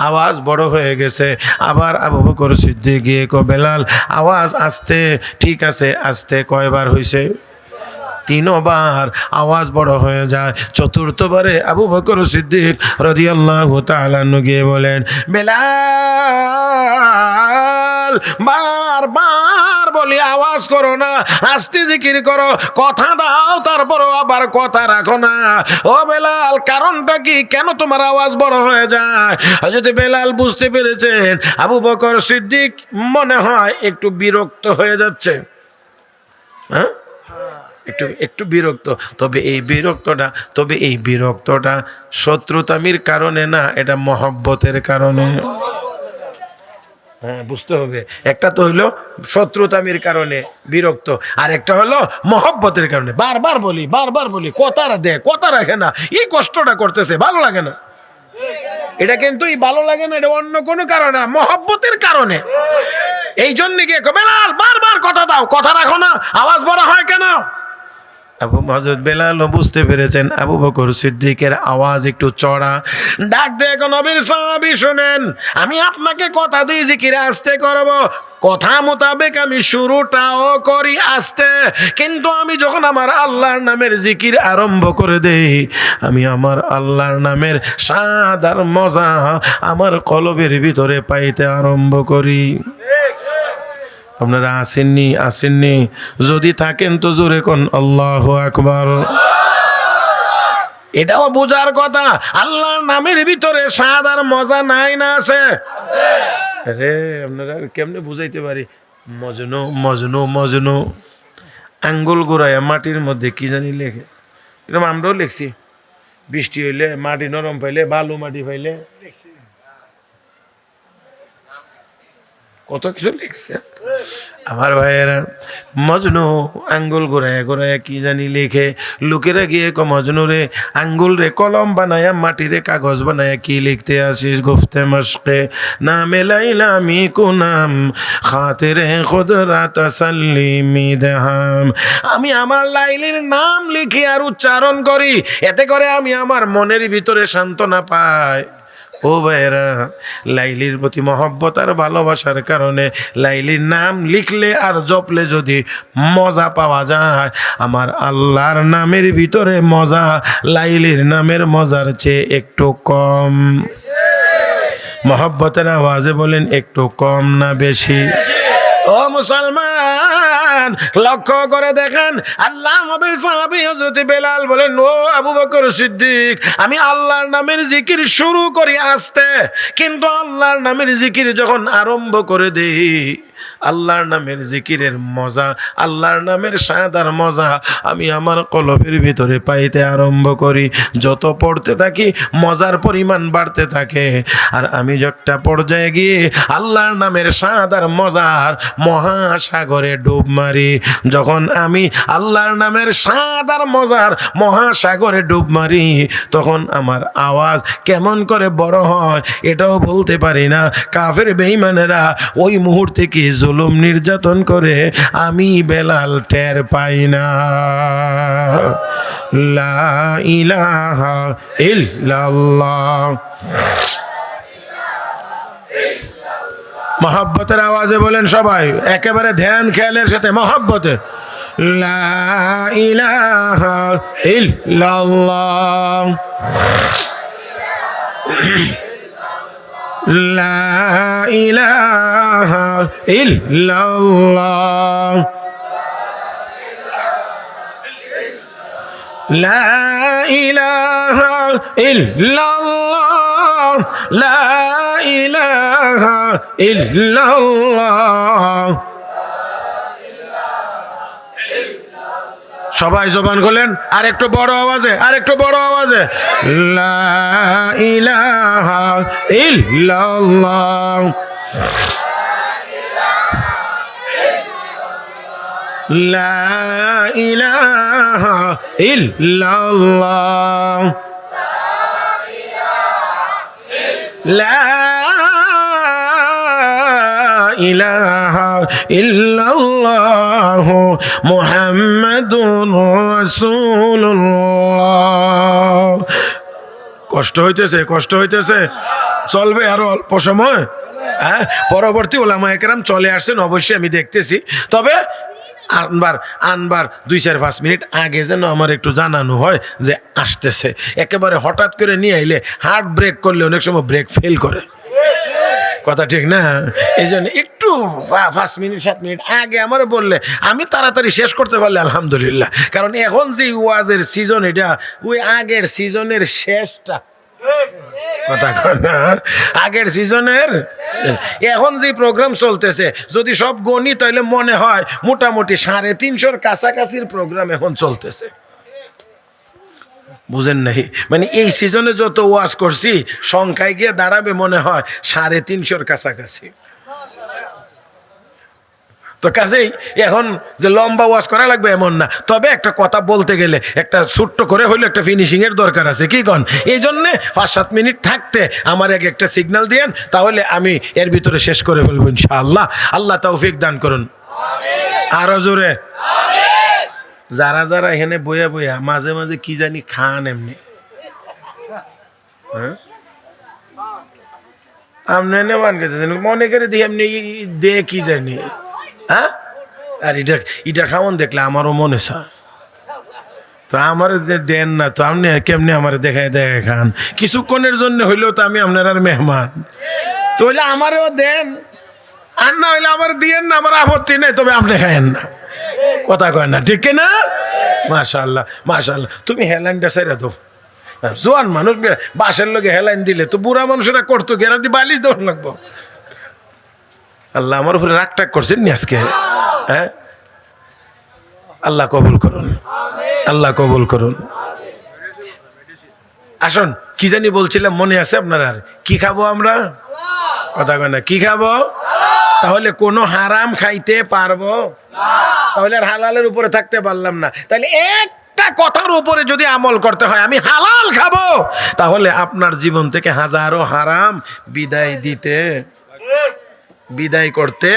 আওয়াজ বড় হয়ে গেছে। আবার আবু বকর সিদ্দিক গিয়ে কো, বেলাল আওয়াজ আস্তে। ঠিক আছে, আস্তে। কয়বার হয়েছে? 3 বার। আওয়াজ বড় হয়ে যায়। চতুর্থবারে আবু বকর সিদ্দিক রাদিয়াল্লাহু তাআলা আনহু গিয়ে বলেন, বেলাল বারবার বলি আওয়াজ করো না, আস্তে জিকির করো, কথা দাও তারপরও আবার কথা রাখো না। ও বেলাল, কারণটা কি? কেন তোমার আওয়াজ বড় হয়ে যায়? হযরত বেলাল বুঝতে পেরেছেন আবু বকর সিদ্দিক মনে হয় একটু বিরক্ত হয়ে যাচ্ছে। হ্যাঁ, একটু বিরক্ত। তবে এই বিরক্তটা শত্রুতামির কারণে না, এটা মহব্বতের কারণে। হ্যাঁ, বুঝতে হবে। একটা তো হইলো শত্রুতামির কারণে বিরক্ত, আর একটা হলো মহব্বতের কারণে। বারবার বলি কথা রাখে না, এই কষ্টটা করতেছে, ভালো লাগে না। এটা কিন্তু ভালো লাগে না, এটা অন্য কোনো কারণে, মহব্বতের কারণে। এই জন্য গিয়ে বেলাল বারবার কথা দাও, কথা রাখো না, আওয়াজ বড় হয় কেন? হযরত বেলাল বুঝতে পেরেছেন আবু বকর সিদ্দিকের আওয়াজ একটু চড়া। ডাক দিয়ে নবীর সাহাবী, শুনেন, আমি আপনাকে কথা দিই জিকির আস্তে করব, কথা মোতাবেক আমি শুরুটাও করি আস্তে, কিন্তু আমি যখন আমার আল্লাহর নামের জিকির আরম্ভ করে দেই, আমি আমার আল্লাহর নামের স্বাদ আর মজা আমার কলবের ভিতরে পাইতে আরম্ভ করি। আপনারা আসেননি? যদি থাকেন তো জোরে কোন আল্লাহু আকবার। এটাও বোঝার কথা, আল্লাহর নামের ভিতরে স্বাদ আর মজা নাই না আছে? আরে আপনারা কেমনে বুঝাইতে পারি? মজনু মজনু মজনু, আঙ্গুল গোড়ায় মাটির মধ্যে কি জানি লেখে, এরকম আমরাও লিখছি। বৃষ্টি হইলে মাটি নরম পাইলে, বালু মাটি পাইলে কত কিছু লিখছে আমার ভাইয়েরা। মজনু আঙ্গুল ঘোরায় ঘোরায় কি জানি লিখে, লোকেরা গিয়ে মজনু রে আঙ্গুল রে কলম বানায়া মাটি রে কাগজ বানায়া কি লিখতে আসিস? গুফতে মশকে না মেলাইলা মি কুনাম খাতিরে খুদরা তাসাল্লিমি দেহাম। আমি আমার লাইলির নাম লিখি আর উচ্চারণ করি, এতে করে আমি আমার মনের ভিতরে সান্ত্বনা পাই। ও ভাইরা, লাইলির প্রতি মহব্বত আর ভালোবাসার কারণে লাইলির নাম লিখলে আর জপলে যদি মজা পাওয়া যায়, আমার আল্লাহর নামের ভিতরে মজা লাইলির নামের মজার চেয়ে একটু কম। মহব্বতের আওয়াজে বলেন একটু কম না বেশি? ও মুসলমান, লক্ষ্য করে দেখেন, আল্লাহ নবীর সাহাবী হযরত বেলাল বলেন, ও আবু বকর সিদ্দিক, আমি আল্লাহর নামের জিকির শুরু করি আস্তে, কিন্তু আল্লাহর নামের জিকির যখন আরম্ভ করে দেই, আল্লাহর নামের জিকিরের মজা, আল্লাহর নামের সাদার মজা আমি আমার কলবের ভিতরে পাইতে আরম্ভ করি। যত পড়তে থাকি মজার পরিমাণ বাড়তে থাকে, আর আমি একটা পর্যায়ে গিয়ে আল্লাহর নামের সাদার মজার মহাসাগরে ডুব মারি। যখন আমি আল্লাহর নামের সাদার মজার মহাসাগরে ডুব মারি, তখন আমার আওয়াজ কেমন করে বড় হয় এটাও বলতে পারি না। কাফের বেঈমানেরা ওই মুহূর্তে কি জুলুম নির্যাতন করে আমি বেলাল টের পাই না। লা ইলাহা ইল্লাল্লাহ। মহব্বতের আওয়াজে বলেন সবাই, একেবারে ধ্যান খেয়ালের সাথে মহব্বতে, লা ইলাহা ইল্লাল্লাহ। লা ইলাহা ইল্লাল্লাহ। লা ইলাহা ইল্লাল্লাহ। লা ইলাহা ইল্লাল্লাহ। সবাই জবান খুলেন, আর একটু বড় আওয়াজে, আর একটু বড় আওয়াজে, লা ইলাহা ইল্লাল্লাহ। লা ইলাহা ইল্লাল্লাহ। লা ইলাহা ইল্লাল্লাহ মুহাম্মাদুর রাসূলুল্লাহ। কষ্ট হইতেছে, কষ্ট হইতেছে, চলবে আরো অল্প সময়। হ্যাঁ, পরবর্তী ওলামায়ে কেরাম চলে আসছেন অবশ্যই আমি দেখতেছি, তবে আনবার 2-4-5 মিনিট আগে যেন আমার একটু জানানো হয় যে আসতেছে। একেবারে হঠাৎ করে নিয়ে আইলে হার্ট ব্রেক করলে অনেক সময় ব্রেক ফেল করে, কথা ঠিক না? এই জন্য একটু 5 মিনিট 7 মিনিট আগে আমার বললে আমি তাড়াতাড়ি শেষ করতে পারলে আলহামদুলিল্লাহ। কারণ এখন যে ওয়াজের সিজন, এটা ওই আগের সিজনের শেষটা, কথা কয় না, আগের সিজনের এখন যে প্রোগ্রাম চলতেছে যদি সব গণি তাহলে মনে হয় মোটামুটি 350-র কাছাকাছির প্রোগ্রাম এখন চলতেছে। বুঝেন নাই? মানে এই সিজনে যত ওয়াজ করছি সংখ্যায় গিয়ে দাঁড়াবে মনে হয় 350-র কাছাকাছি। তো কাজেই এখন যে লম্বা ওয়াজ করা লাগবে এমন না, তবে একটা কথা বলতে গেলে একটা ছোট্ট করে হইলে একটা ফিনিশিং এর দরকার আছে, কি কন? এই জন্যে 5-7 মিনিট থাকতে আমার একটা সিগন্যাল দিয়েন, তাহলে আমি এর ভিতরে শেষ করে ফেলবো ইনশাআল্লাহ। আল্লাহ তৌফিক দান করুন, আরো জোরে। যারা যারা এখানে বইয়া বইয়া মাঝে মাঝে কি জানি খান এমনি, হ্যাঁ আপনি নেওয়ান গেছেন মনে করে দিই এমনি দে কি জানি, হ্যাঁ আর এটা খাওয়ান দেখলে আমারও মনে চায়, তো আমার দেন না তো আপনি কেমনি আমার দেখায় দেখায় খান। কিছুক্ষণের জন্য হইলেও তো আমি আপনার আর মেহমান, তো হইলে আমারও দেন, আর না হইলে আমার দিয়েন না, আমার আপত্তি নেই, তবে আপনি খায়েন না, কথা কয় না, ঠিক না? মাশাআল্লাহ মাশাআল্লাহ। তুমি হেলাইনটা ছেড়ে দাও, জোয়ান মানুষ বাসের লোকে হেলাইন দিলে তো বুড়া মানুষেরা করতো, গেরাদি বালিশ দেওয়ার লাগবো। আল্লাহ আমার উপরে রাগ টাগ করছেন নি আজকে? হ্যাঁ, আল্লাহ কবুল করুন, আল্লাহ কবুল করুন। আসুন, কি জানি বলছিলাম মনে আছে আপনার? আর কি খাবো আমরা? কথা কয় না, কি খাবো? তাহলে কোনো হারাম খাইতে পারবো? তাহলে আর হালালের উপরে থাকতে পারলাম না। তাহলে একটা কথার উপরে যদি আমল করতে হয় আমি হালাল খাবো, তাহলে আপনার জীবন থেকে হাজারো হারাম বিদায় করতে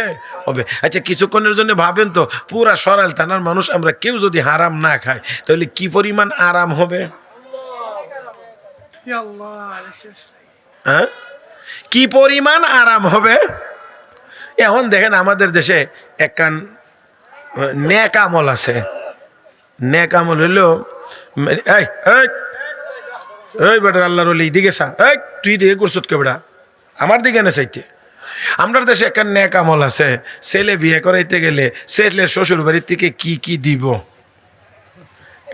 হবে। আচ্ছা, কিছুক্ষণের জন্য ভাবেন তো, পুরা সরাইল থানার মানুষ আমরা কেউ যদি হারাম না খায় তাহলে কি পরিমাণ আরাম হবে? হ্যাঁ, কি পরিমাণ আরাম হবে? এখন দেখেন আমাদের দেশে একখান নেক আমল আছে। নেক আমল হইল, এই এই এই বেটা আল্লাহর ওলি দিকে সা, এই তুই দিকে করছত কে বেটা, আমার দিকে না চাইতে। আমাদের দেশে একটা নেক আমল আছে, ছেলে বিয়ে করাইতে গেলে ছেলে শ্বশুর বাড়ির থেকে কি কি দিব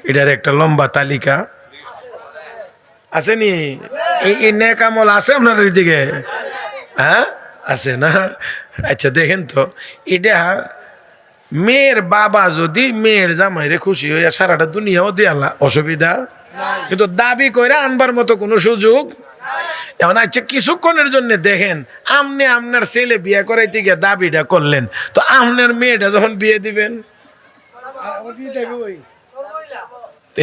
এটার একটা লম্বা তালিকা আছে নি? এই নেক আমল আছে আপনার দিকে? হ্যাঁ আছে না? আচ্ছা দেখেন তো, এটা মেয়ের বাবা যদি মেয়ের জামাইরে খুশি হইয়া সারাটা দুনিয়াও দিয়ালা অসুবিধা, কিন্তু দাবি করে আনবার মতো কোনো সুযোগ এখন। আচ্ছা, কিছুক্ষণের জন্য দেখেন আপনি আপনার ছেলে বিয়ে করাইতে গিয়ে দাবিটা করলেন, তো আপনার মেয়েটা যখন বিয়ে দিবেন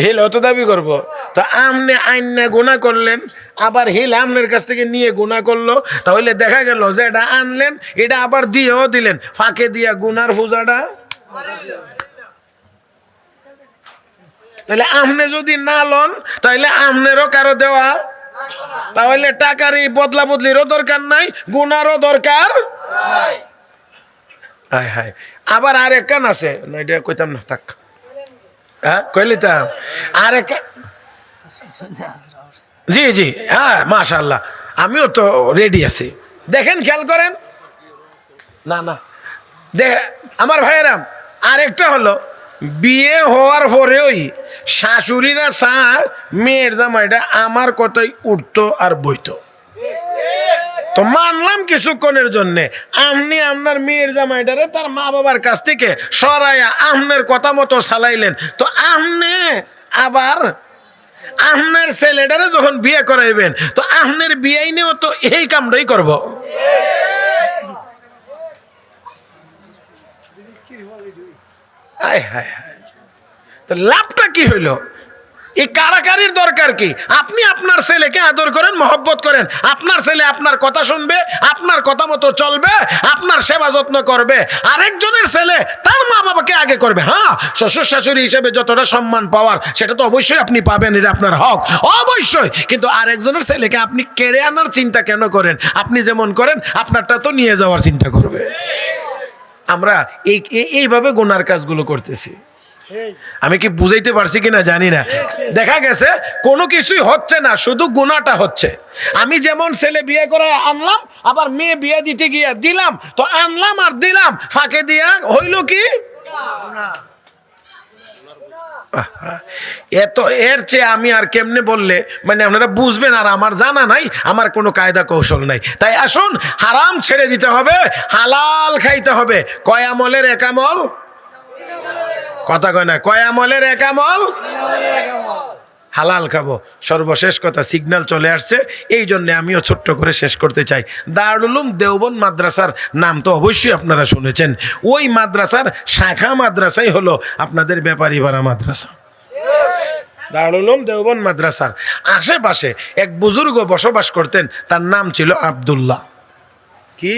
হেলে অত দাবি করবো, তো আপনি আইনা গুণা করলেন, আবার হেলে আপনার কাছ থেকে নিয়ে গুণা করলো, তাহলে দেখা গেল যে এটা আনলেন এটা আবার দিয়েও দিলেন, ফাঁকে দিয়া গুনার পূজাটা। তাহলে আপনি যদি না লন তাহলে আপনারও কারো দেওয়া, তাহলে টাকার এই বদলা বদলিরও দরকার নাই, গুনারও দরকার। হায় হায়, আবার আর এক কান আছে না, এটা কইতাম না, থাক। হ্যাঁ কইলিতাম আর এক, জি জি হ্যাঁ মাশাআল্লাহ, আমিও তো রেডি আছি। দেখেন খেয়াল করেন না না, আমার ভাইয়েরাম, আরেকটা হলো বিয়ে হওয়ার পরেই শাশুড়িরা চা মেয়ের জামাইটা আমার কথাই উঠতো আর বইতো। তো মানলাম কিছুক্ষণের জন্য আপনি আপনার মেয়ের জামাইটারে তার মা বাবার কাছ থেকে সরাইয়া আপনার কথা মতো চালাইলেন, তো আপনি আবার আপনার ছেলেটারে যখন বিয়ে করাইবেন তো আপনার বিয়ে নিয়েও তো এই কামটাই করব। হায় হায় হায়, তো লাভটা কি হইল? এই কারাকারির দরকার কি? আপনি আপনার ছেলেকে আদর করেন, মহব্বত করেন, আপনার ছেলে আপনার কথা শুনবে, আপনার কথা মতো চলবে, আপনার সেবা যত্ন করবে। আরেকজনের ছেলে তার মা বাবাকে আগে করবে। হ্যাঁ, শ্বশুর শাশুড়ি হিসেবে যতটা সম্মান পাওয়ার সেটা তো অবশ্যই আপনি পাবেন, এটা আপনার হক অবশ্যই, কিন্তু আরেকজনের ছেলেকে আপনি কেড়ে আনার চিন্তা কেন করেন? আপনি যেমন করেন আপনারটা তো নিয়ে যাওয়ার চিন্তা করবে। আমরা এইভাবে গুনার কাজগুলো করতেছি। আমি কি বুঝাইতে পারছি কিনা জানি না। দেখা গেছে কোনো কিছুই হচ্ছে না, শুধু গুনাহটা হচ্ছে। আমি যেমন ছেলে বিয়ে করে আনলাম, আবার মেয়ে বিয়ে দিতে গিয়ে দিলাম, তো আনলাম আর দিলাম, ফাঁকে দিয়া হইল কি? এত এর চেয়ে আমি আর কেমনে বললে মানে আপনারা বুঝবেন, আর আমার জানা নাই, আমার কোনো কায়দা কৌশল নাই। তাই আসুন, হারাম ছেড়ে দিতে হবে, হালাল খাইতে হবে। কয় আমলের এক আমল, কথা কয় না, কয় আমলের এক আমল, হালাল খাবো। সর্বশেষ কথা, সিগন্যাল চলে আসছে, এই জন্য আমিও ছোট্ট করে শেষ করতে চাই। দারুল উলুম দেওবন্দ মাদ্রাসার নাম তো অবশ্যই আপনারা শুনেছেন। ওই মাদ্রাসার শাখা মাদ্রাসাই হলো আপনাদের ব্যাপারীপাড়া মাদ্রাসা। দারুল উলুম দেওবন্দ মাদ্রাসার আশেপাশে এক বুজুর্গ বসবাস করতেন, তার নাম ছিল আব্দুল্লাহ। কি?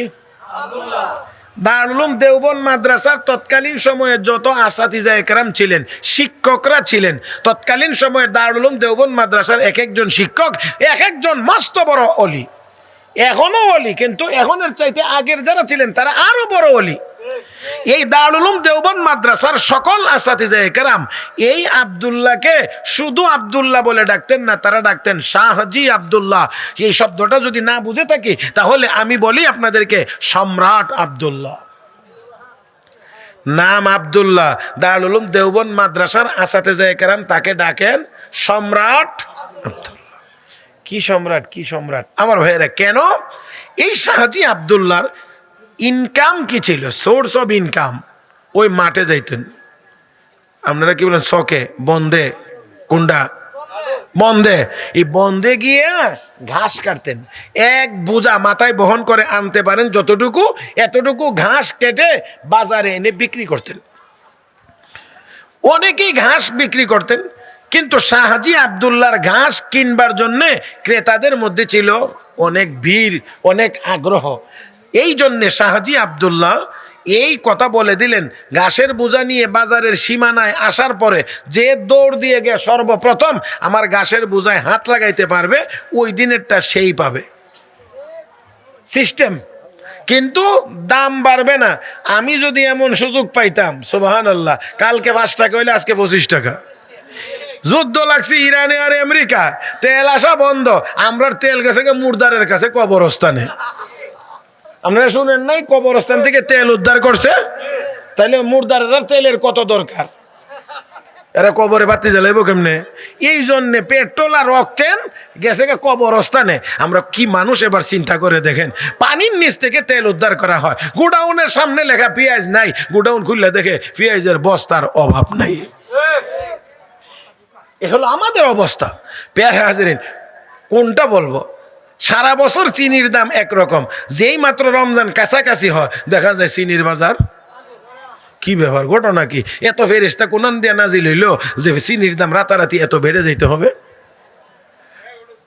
দারুল উলুম দেওবন্দ মাদ্রাসার তৎকালীন সময়ে যত আসাতিজা একরাম ছিলেন, শিক্ষকরা ছিলেন, তৎকালীন সময়ে দারুল উলুম দেওবন্দ মাদ্রাসার এক একজন শিক্ষক এক একজন মস্ত বড় অলি, এখনো অলি, কিন্তু এখনের চাইতে আগের যারা ছিলেন তারা আরো বড় অলি। এই দারুল উলুম দেওবন্দ মাদ্রাসার সকল আসাতিজা একরাম এই আব্দুল্লাহকে শুধু আব্দুল্লাহ বলে ডাকতেন না, তারা ডাকতেন শাহজি আব্দুল্লাহ। এই শব্দটা যদি না বুঝে থাকি তাহলে আমি বলি আপনাদেরকে, সম্রাট আব্দুল্লাহ। নাম আব্দুল্লাহ, দারুল উলুম দেওবন্দ মাদ্রাসার আসাতিজা একরাম তাকে ডাকেন সম্রাট আব্দুল্লাহ। কি সম্রাট, কি সম্রাট আমার ভাইয়েরা! কেন? এই শাহজি আব্দুল্লাহর ইনকাম কি ছিল, সোর্স অফ ইনকাম? ওই মাঠে যাইতেন, আপনারা কি বলেন, শখে, বন্ধে, কুন্ডা, বন্ধে, এই বন্ধে গিয়ে ঘাস কাটতেন। এক বোঝা মাথায় বহন করে আনতে পারেন যতটুকু, এতটুকু ঘাস কেটে বাজারে এনে বিক্রি করতেন। অনেকেই ঘাস বিক্রি করতেন, কিন্তু শাহজি আব্দুল্লাহর ঘাস কিনবার জন্যে ক্রেতাদের মধ্যে ছিল অনেক ভিড়, অনেক আগ্রহ। এই জন্যে শাহজি আব্দুল্লাহ এই কথা বলে দিলেন, ঘাসের বোঝা নিয়ে বাজারের সীমানায় আসার পরে যে দৌড় দিয়ে গিয়ে সর্বপ্রথম আমার ঘাসের বোঝায় হাত লাগাইতে পারবে, ওই দিনেরটা সেই পাবে। সিস্টেম। কিন্তু দাম বাড়বে না। আমি যদি এমন সুযোগ পাইতাম, সুবহানাল্লাহ, কালকে 5 টাকা হইলে আজকে 25 টাকা। যুদ্ধ লাগছে ইরানে আর আমেরিকা, তেল আসা বন্ধ, আমরা তেল গেছে মুর্দারের কাছে কবরস্থানে। আপনারা শুনেন নাই কবরস্থান থেকে তেল উদ্ধার করছে? তাইলে মুর্দারের তেলের কত দরকার, এরা কবরে বাতি জ্বালাইব কেমনে? এই জন্যে পেট্রোল আর অকটেন গেছে কবরস্থানে। আমরা কি মানুষ এবার চিন্তা করে দেখেন, পানির নিচ থেকে তেল উদ্ধার করা হয়। গোডাউনের সামনে লেখা পেঁয়াজ নাই, গোডাউন খুললে দেখে পেঁয়াজের বস্তার অভাব নাই। এ হলো আমাদের অবস্থা। পেয়ার হাজিরিন, কোনটা বলবো? সারা বছর চিনির দাম একরকম, যেই মাত্র রমজান কাছাকাছি হয় দেখা যায় চিনির বাজার। কি ব্যাপার, ঘটনা কি? এত ফেরেশতা কোরআন দিয়ে নাজিল হইল যে চিনির দাম রাতারাতি এত বেড়ে যাইতে হবে?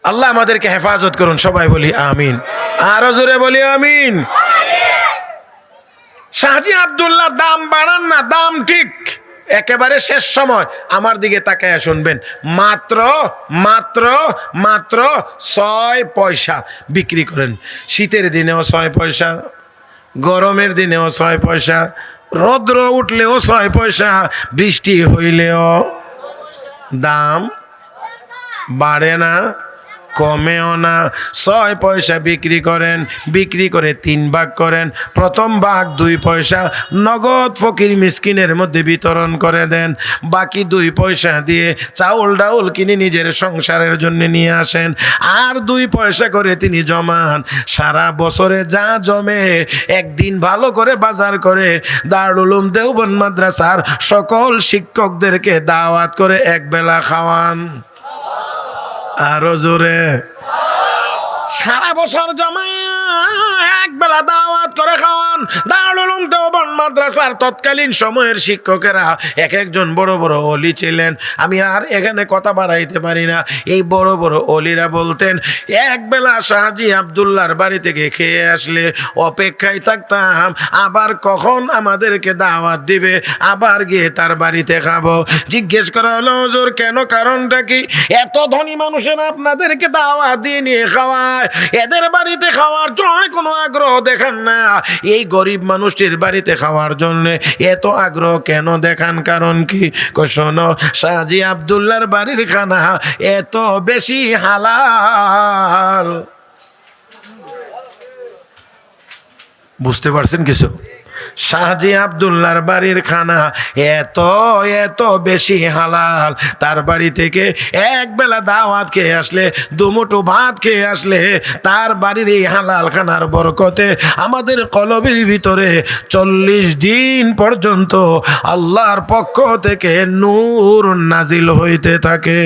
আল্লাহ আমাদেরকে হেফাজত করুন, সবাই বলি আমিন। আরো জোরে বলি আমিন। শাহজি আব্দুল্লাহ দাম বাড়ান না, দাম ঠিক একেবারে শেষ সময় আমার দিকে তাকায় শুনবেন, মাত্র মাত্র মাত্র 6 পয়সা বিক্রি করেন। শীতের দিনেও 6 পয়সা, গরমের দিনেও 6 পয়সা, রৌদ্র উঠলেও 6 পয়সা, বৃষ্টি হইলেও। দাম বাড়ে না, কমেও না। 6 পয়সা বিক্রি করেন, বিক্রি করে 3 ভাগ করেন। প্রথম ভাগ 2 পয়সা নগদ ফকির মিসকিনের মধ্যে বিতরণ করে দেন। বাকি 2 পয়সা দিয়ে চাউল ডাউল কিনে নিজের সংসারের জন্য নিয়ে আসেন। আর 2 পয়সা করে তিনি জমান। সারা বছরে যা জমে একদিন ভালো করে বাজার করে দারুল উলুম দেওবন্দ মাদ্রাসার সকল শিক্ষকদেরকে দাওয়াত করে একবেলা খাওয়ান। আরো জোরে। সারা বছর জমা একবেলা দাওয়াত করে খাওয়ান। দারুল উলুম দেওবন্দ মাদ্রাসার তৎকালীন সময়ের শিক্ষকেরা এক একজন বড় বড় ওলি ছিলেন। আমি আর এখানে কথা বাড়াইতে পারি না। এই বড় বড় ওলিরা বলতেন, একবেলা শাহজি আব্দুল্লাহর বাড়ি থেকে খেয়ে আসলে অপেক্ষায় থাকতাম আবার কখন আমাদেরকে দাওয়াত দিবে, আবার গিয়ে তার বাড়িতে খাবো। জিজ্ঞেস করা হলো, হুজুর কেন, কারণটা কি? এত ধনী মানুষেরা আপনাদেরকে দাওয়াত দিয়ে নিয়ে খাওয়ায়, এদের বাড়িতে খাওয়ার জন্য কোনো আগ্রহ দেখান না। এই গরিব মানুষটির বাড়িতে খাওয়ার জন্য এত আগ্রহ কেন দেখান, কারণ কি? শোনো, শাহজি আব্দুল্লাহর বাড়ির খানা এত বেশি হালাল। বুঝতে পারছেন কিছু? শাহজি আব্দুল্লাহর বাড়ির খানা এত এত বেশি হালাল, তার বাড়ি থেকে একবেলা দাওয়াত খেয়ে আসলে, দুমুঠো ভাত খেয়ে আসলে, তার বাড়ির এই হালাল খানার বরকতে আমাদের কলবের ভিতরে 40 দিন পর্যন্ত আল্লাহর পক্ষ থেকে নূর নাজিল হইতে থাকে।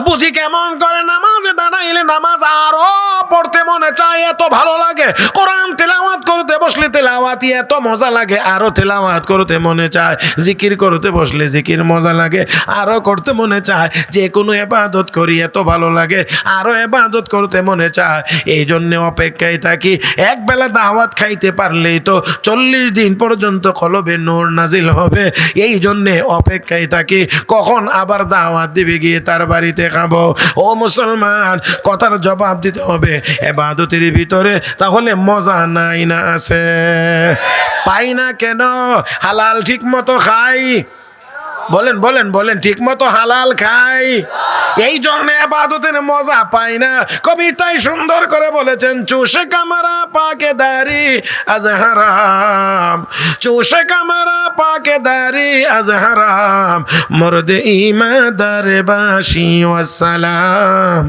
বুঝি কেমন করে? নামাজে দাঁড়াইলে নামাজ আরো পড়তে মনে চায়, এত ভালো লাগে। কোরআন তেলাওয়াত করতে বসলে তেলাওয়াতি এত মজা লাগে, আরো তেলাওয়াত করতে মনে চায়। জিকির করতে বসলে জিকির মজা লাগে, আরো করতে মনে চায়। যে কোনো ইবাদত করি এত ভালো লাগে, আরো ইবাদত করতে মনে চায়। এই জন্য অপেক্ষায় থাকি, একবেলা দাওয়াত খাইতে পারলেই তো 40 দিন পর্যন্ত কলবে নূর নাজিল হবে। এই জন্যে অপেক্ষায় থাকি কখন আবার দাওয়াত দিবে, গিয়ে তার বাড়িতে খাবো। ও মুসলমান, কথার জবাব দিতে হবে ইবাদতের ভিতরে তাহলে মজা নাই না আছে? পাই না কেন? হালাল ঠিক মতো খাই, বলেন বলেন বলেন, ঠিক মতো হালাল খাই, এই জন্য ইবাদতের মজা পাই না। কবিতায় সুন্দর করে বলেছেন, চুষে কামারা পাকে দাড়ি আজ হারাম, চুষে কামারা পাকে দাড়ি আজ হারাম, মর্দে ইমাদার বাসি ওয়াসসালাম,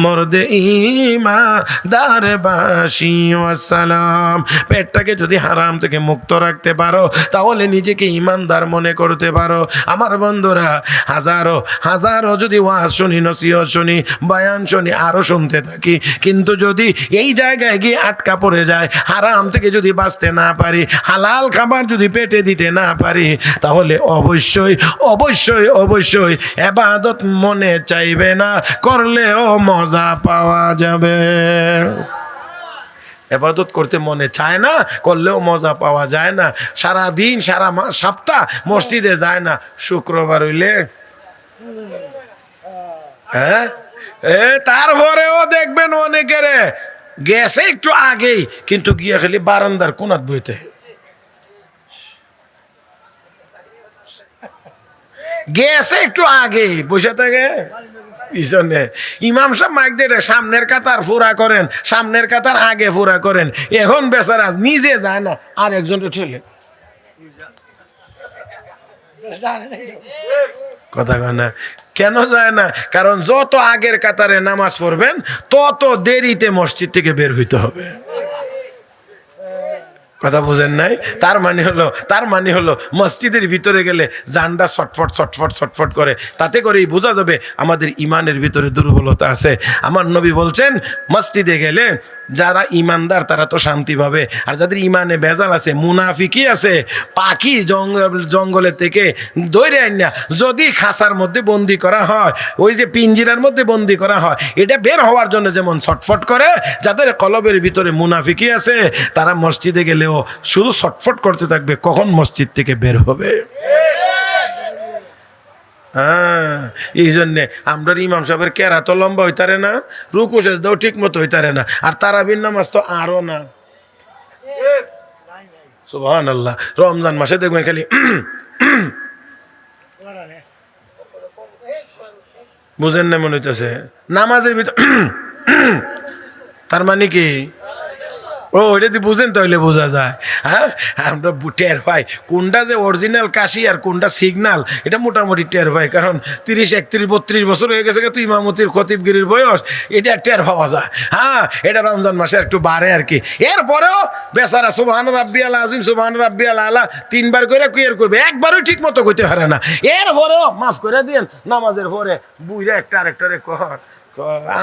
মর্দে ইমাদার বাসি ওয়াসসালাম। পেটটাকে যদি হারাম থেকে মুক্ত রাখতে পারো তাহলে নিজেকে ইমানদার মনে করতে পারো। আমার বন্ধুরা, হাজারো হাজারো যদি ওয়াজ শুনি, নসিহত শুনি, বয়ান শুনি, আরো শুনতে থাকি, কিন্তু যদি এই জায়গায় গিয়ে আটকা পড়ে যায়, হারাম থেকে যদি বাঁচতে না পারি, হালাল খাবার যদি পেটে দিতে না পারি, তাহলে অবশ্যই অবশ্যই অবশ্যই ইবাদত মনে চাইবে না, করলেও মজা পাওয়া যাবে। ইবাদত করতে মনে চায় না, করলেও মজা পাওয়া যায় না। সারা দিন সারা সপ্তাহ মসজিদে যায় না, শুক্রবার হইলে হ্যাঁ তারপরেও দেখবেন অনেকের গেছে একটু আগেই, কিন্তু গিয়ে খালি বারান্দার কোনাত বইতে, গেছে একটু আগেই বসে থাকে পিছনে। ইমাম সাহেব মাইক দিয়ে সামনের কাতার পুরা করেন, সামনের কাতার আগে পুরা করেন, এখন বেচারা নিজে যায় না, আর একজনের ঠেলে কথা কয় না। কেন যায় না? কারণ যত আগের কাতারে নামাজ পড়বেন তত দেরিতে মসজিদ থেকে বের হইতে হবে। কথা বুঝেন নাই? তার মানে হলো মসজিদের ভিতরে গেলে জানটা ছটফট ছটফট ছটফট করে, তাতে করেই বোঝা যাবে আমাদের ইমানের ভিতরে দুর্বলতা আছে। আমার নবী বলছেন, মসজিদে গেলে যারা ইমানদার তারা তো শান্তি পাবে, আর যাদের ইমানে ভেজাল আছে, মুনাফিকি আছে, পাখি জঙ্গলের থেকে দৌড়ে আইনা যদি খাঁচার মধ্যে বন্দি করা হয়, ওই যে পিঞ্জিরার মধ্যে বন্দি করা হয়, এটা বের হওয়ার জন্য যেমন ছটফট করে, যাদের কলবের ভিতরে মুনাফিকি আছে তারা মসজিদে গেলেও শুধু ছটফট করতে থাকবে, কখন মসজিদ থেকে বের হবে। হ্যাঁ, এই জন্যে আমরা ইমাম সাহেবের কেরা তো লম্বা হইতারে না, রুকু সেজদাও ঠিক মতো হইতারে না, আর তারাবির নামাজ তো আরো না। সুবহানাল্লাহ। রমজান মাসে দেখবেন খালি বুঝেন না মনে হইতেছে নামাজের ভিতর তার মানে কি? ও এটা দিয়ে বুঝেন, তাহলে বোঝা যায়। হ্যাঁ, আমরা টের পাই কোনটা যে অরিজিনাল কাশি আর কোনটা সিগনাল, এটা মোটামুটি টের পাই, কারণ 30, 31, 32 বছর হয়ে গেছে তো ইমামতির খতিবগিরির বয়স, এটা টের পাওয়া যায়। হ্যাঁ, এটা রমজান মাসে একটু বাড়ে আর কি। এরপরেও বেচারা সুবহান রাব্বিয়াল আযীম, সুবহান রাব্বিয়াল আলা 3 বার করে কুয়ের করবে, একবারও ঠিক মতো কইতে পারে না। এরপরেও মাফ করে দিন, নামাজের পরে বুইরা একটা আরেকটারে কর,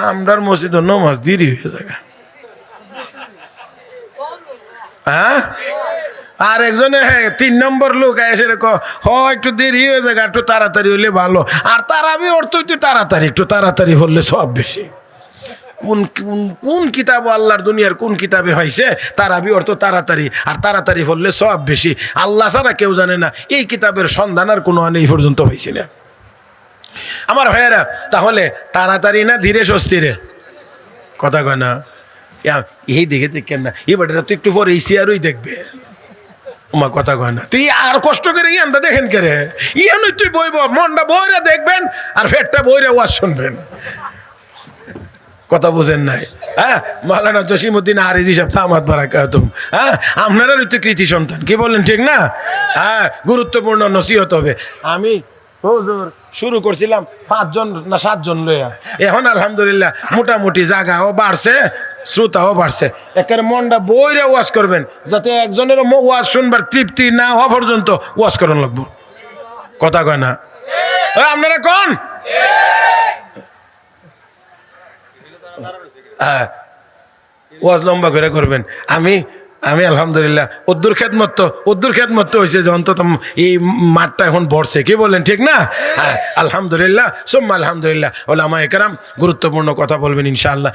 আমরার মসজিদ নামাজ দেরি হয়ে যায়। হ্যাঁ, আর একজনে 3 নম্বর লোক এসে একটু দেরি হয়ে যায়, একটু তাড়াতাড়ি হলে ভালো, আর তারাবি অর্থ একটু তাড়াতাড়ি হলে সব বেশি। কোন কোন কোন কিতাব আল্লাহর দুনিয়ার কোন কিতাবে হয়েছে তারাবি অর্থ তাড়াতাড়ি, আর তাড়াতাড়ি হলে সব বেশি? আল্লাহ ছাড়া কেউ জানে না, এই কিতাবের সন্ধান আর কোনো এই পর্যন্ত হয়েছে না। আমার ভাইয়েরা, তাহলে তাড়াতাড়ি না ধীরে স্বস্তিরে? কথা কয় না? এই দেখে দেখেন না, এবার তো একটু পরে এই চেয়ারই দেখবে। ওমা কথা কয় না, তুই আর কষ্ট করে ইয়ানটা দেখেন কে রে? ইয়ানই তুই বইব, মনটা বইরে দেখবেন আর ফেটটা বইরে ওয়াজ শুনবেন। কথা বুঝেন নাই? হ্যাঁ, মাওলানা জসিমউদ্দিন আরিজি সাহেব দামাত বারাকাতুহু, হ্যাঁ, আপনারা তো কৃতি সন্তান, কি বলেন ঠিক না? হ্যাঁ, গুরুত্বপূর্ণ নসিহত হবে। আমি হুজুর শুরু করছিলাম 5 জন না 7 জন লইয়া, এখন আলহামদুলিল্লাহ মোটামুটি জায়গাও বাড়ছে, শ্রোতাও বাড়ছে। একের মনটা বইরে ওয়াজ করবেন, যাতে একজনের ওয়াজ শুনবার তৃপ্তি না হওয়া পর্যন্ত ওয়াজ করান লাগবো। কথা কয় না? আপনারা কোন? হ্যাঁ, ওয়াজ লম্বা করে করবেন। আমি আলহামদুলিল্লাহ উদ্দুর খেদমত তো হয়েছে যে অন্তত এই মাঠটা এখন ভরছে, কি বলেন ঠিক না? হ্যাঁ, আলহামদুলিল্লাহ, সুম্মা আলহামদুলিল্লাহ। ওলামায়ে কেরাম গুরুত্বপূর্ণ কথা বলবেন ইনশাআল্লাহ।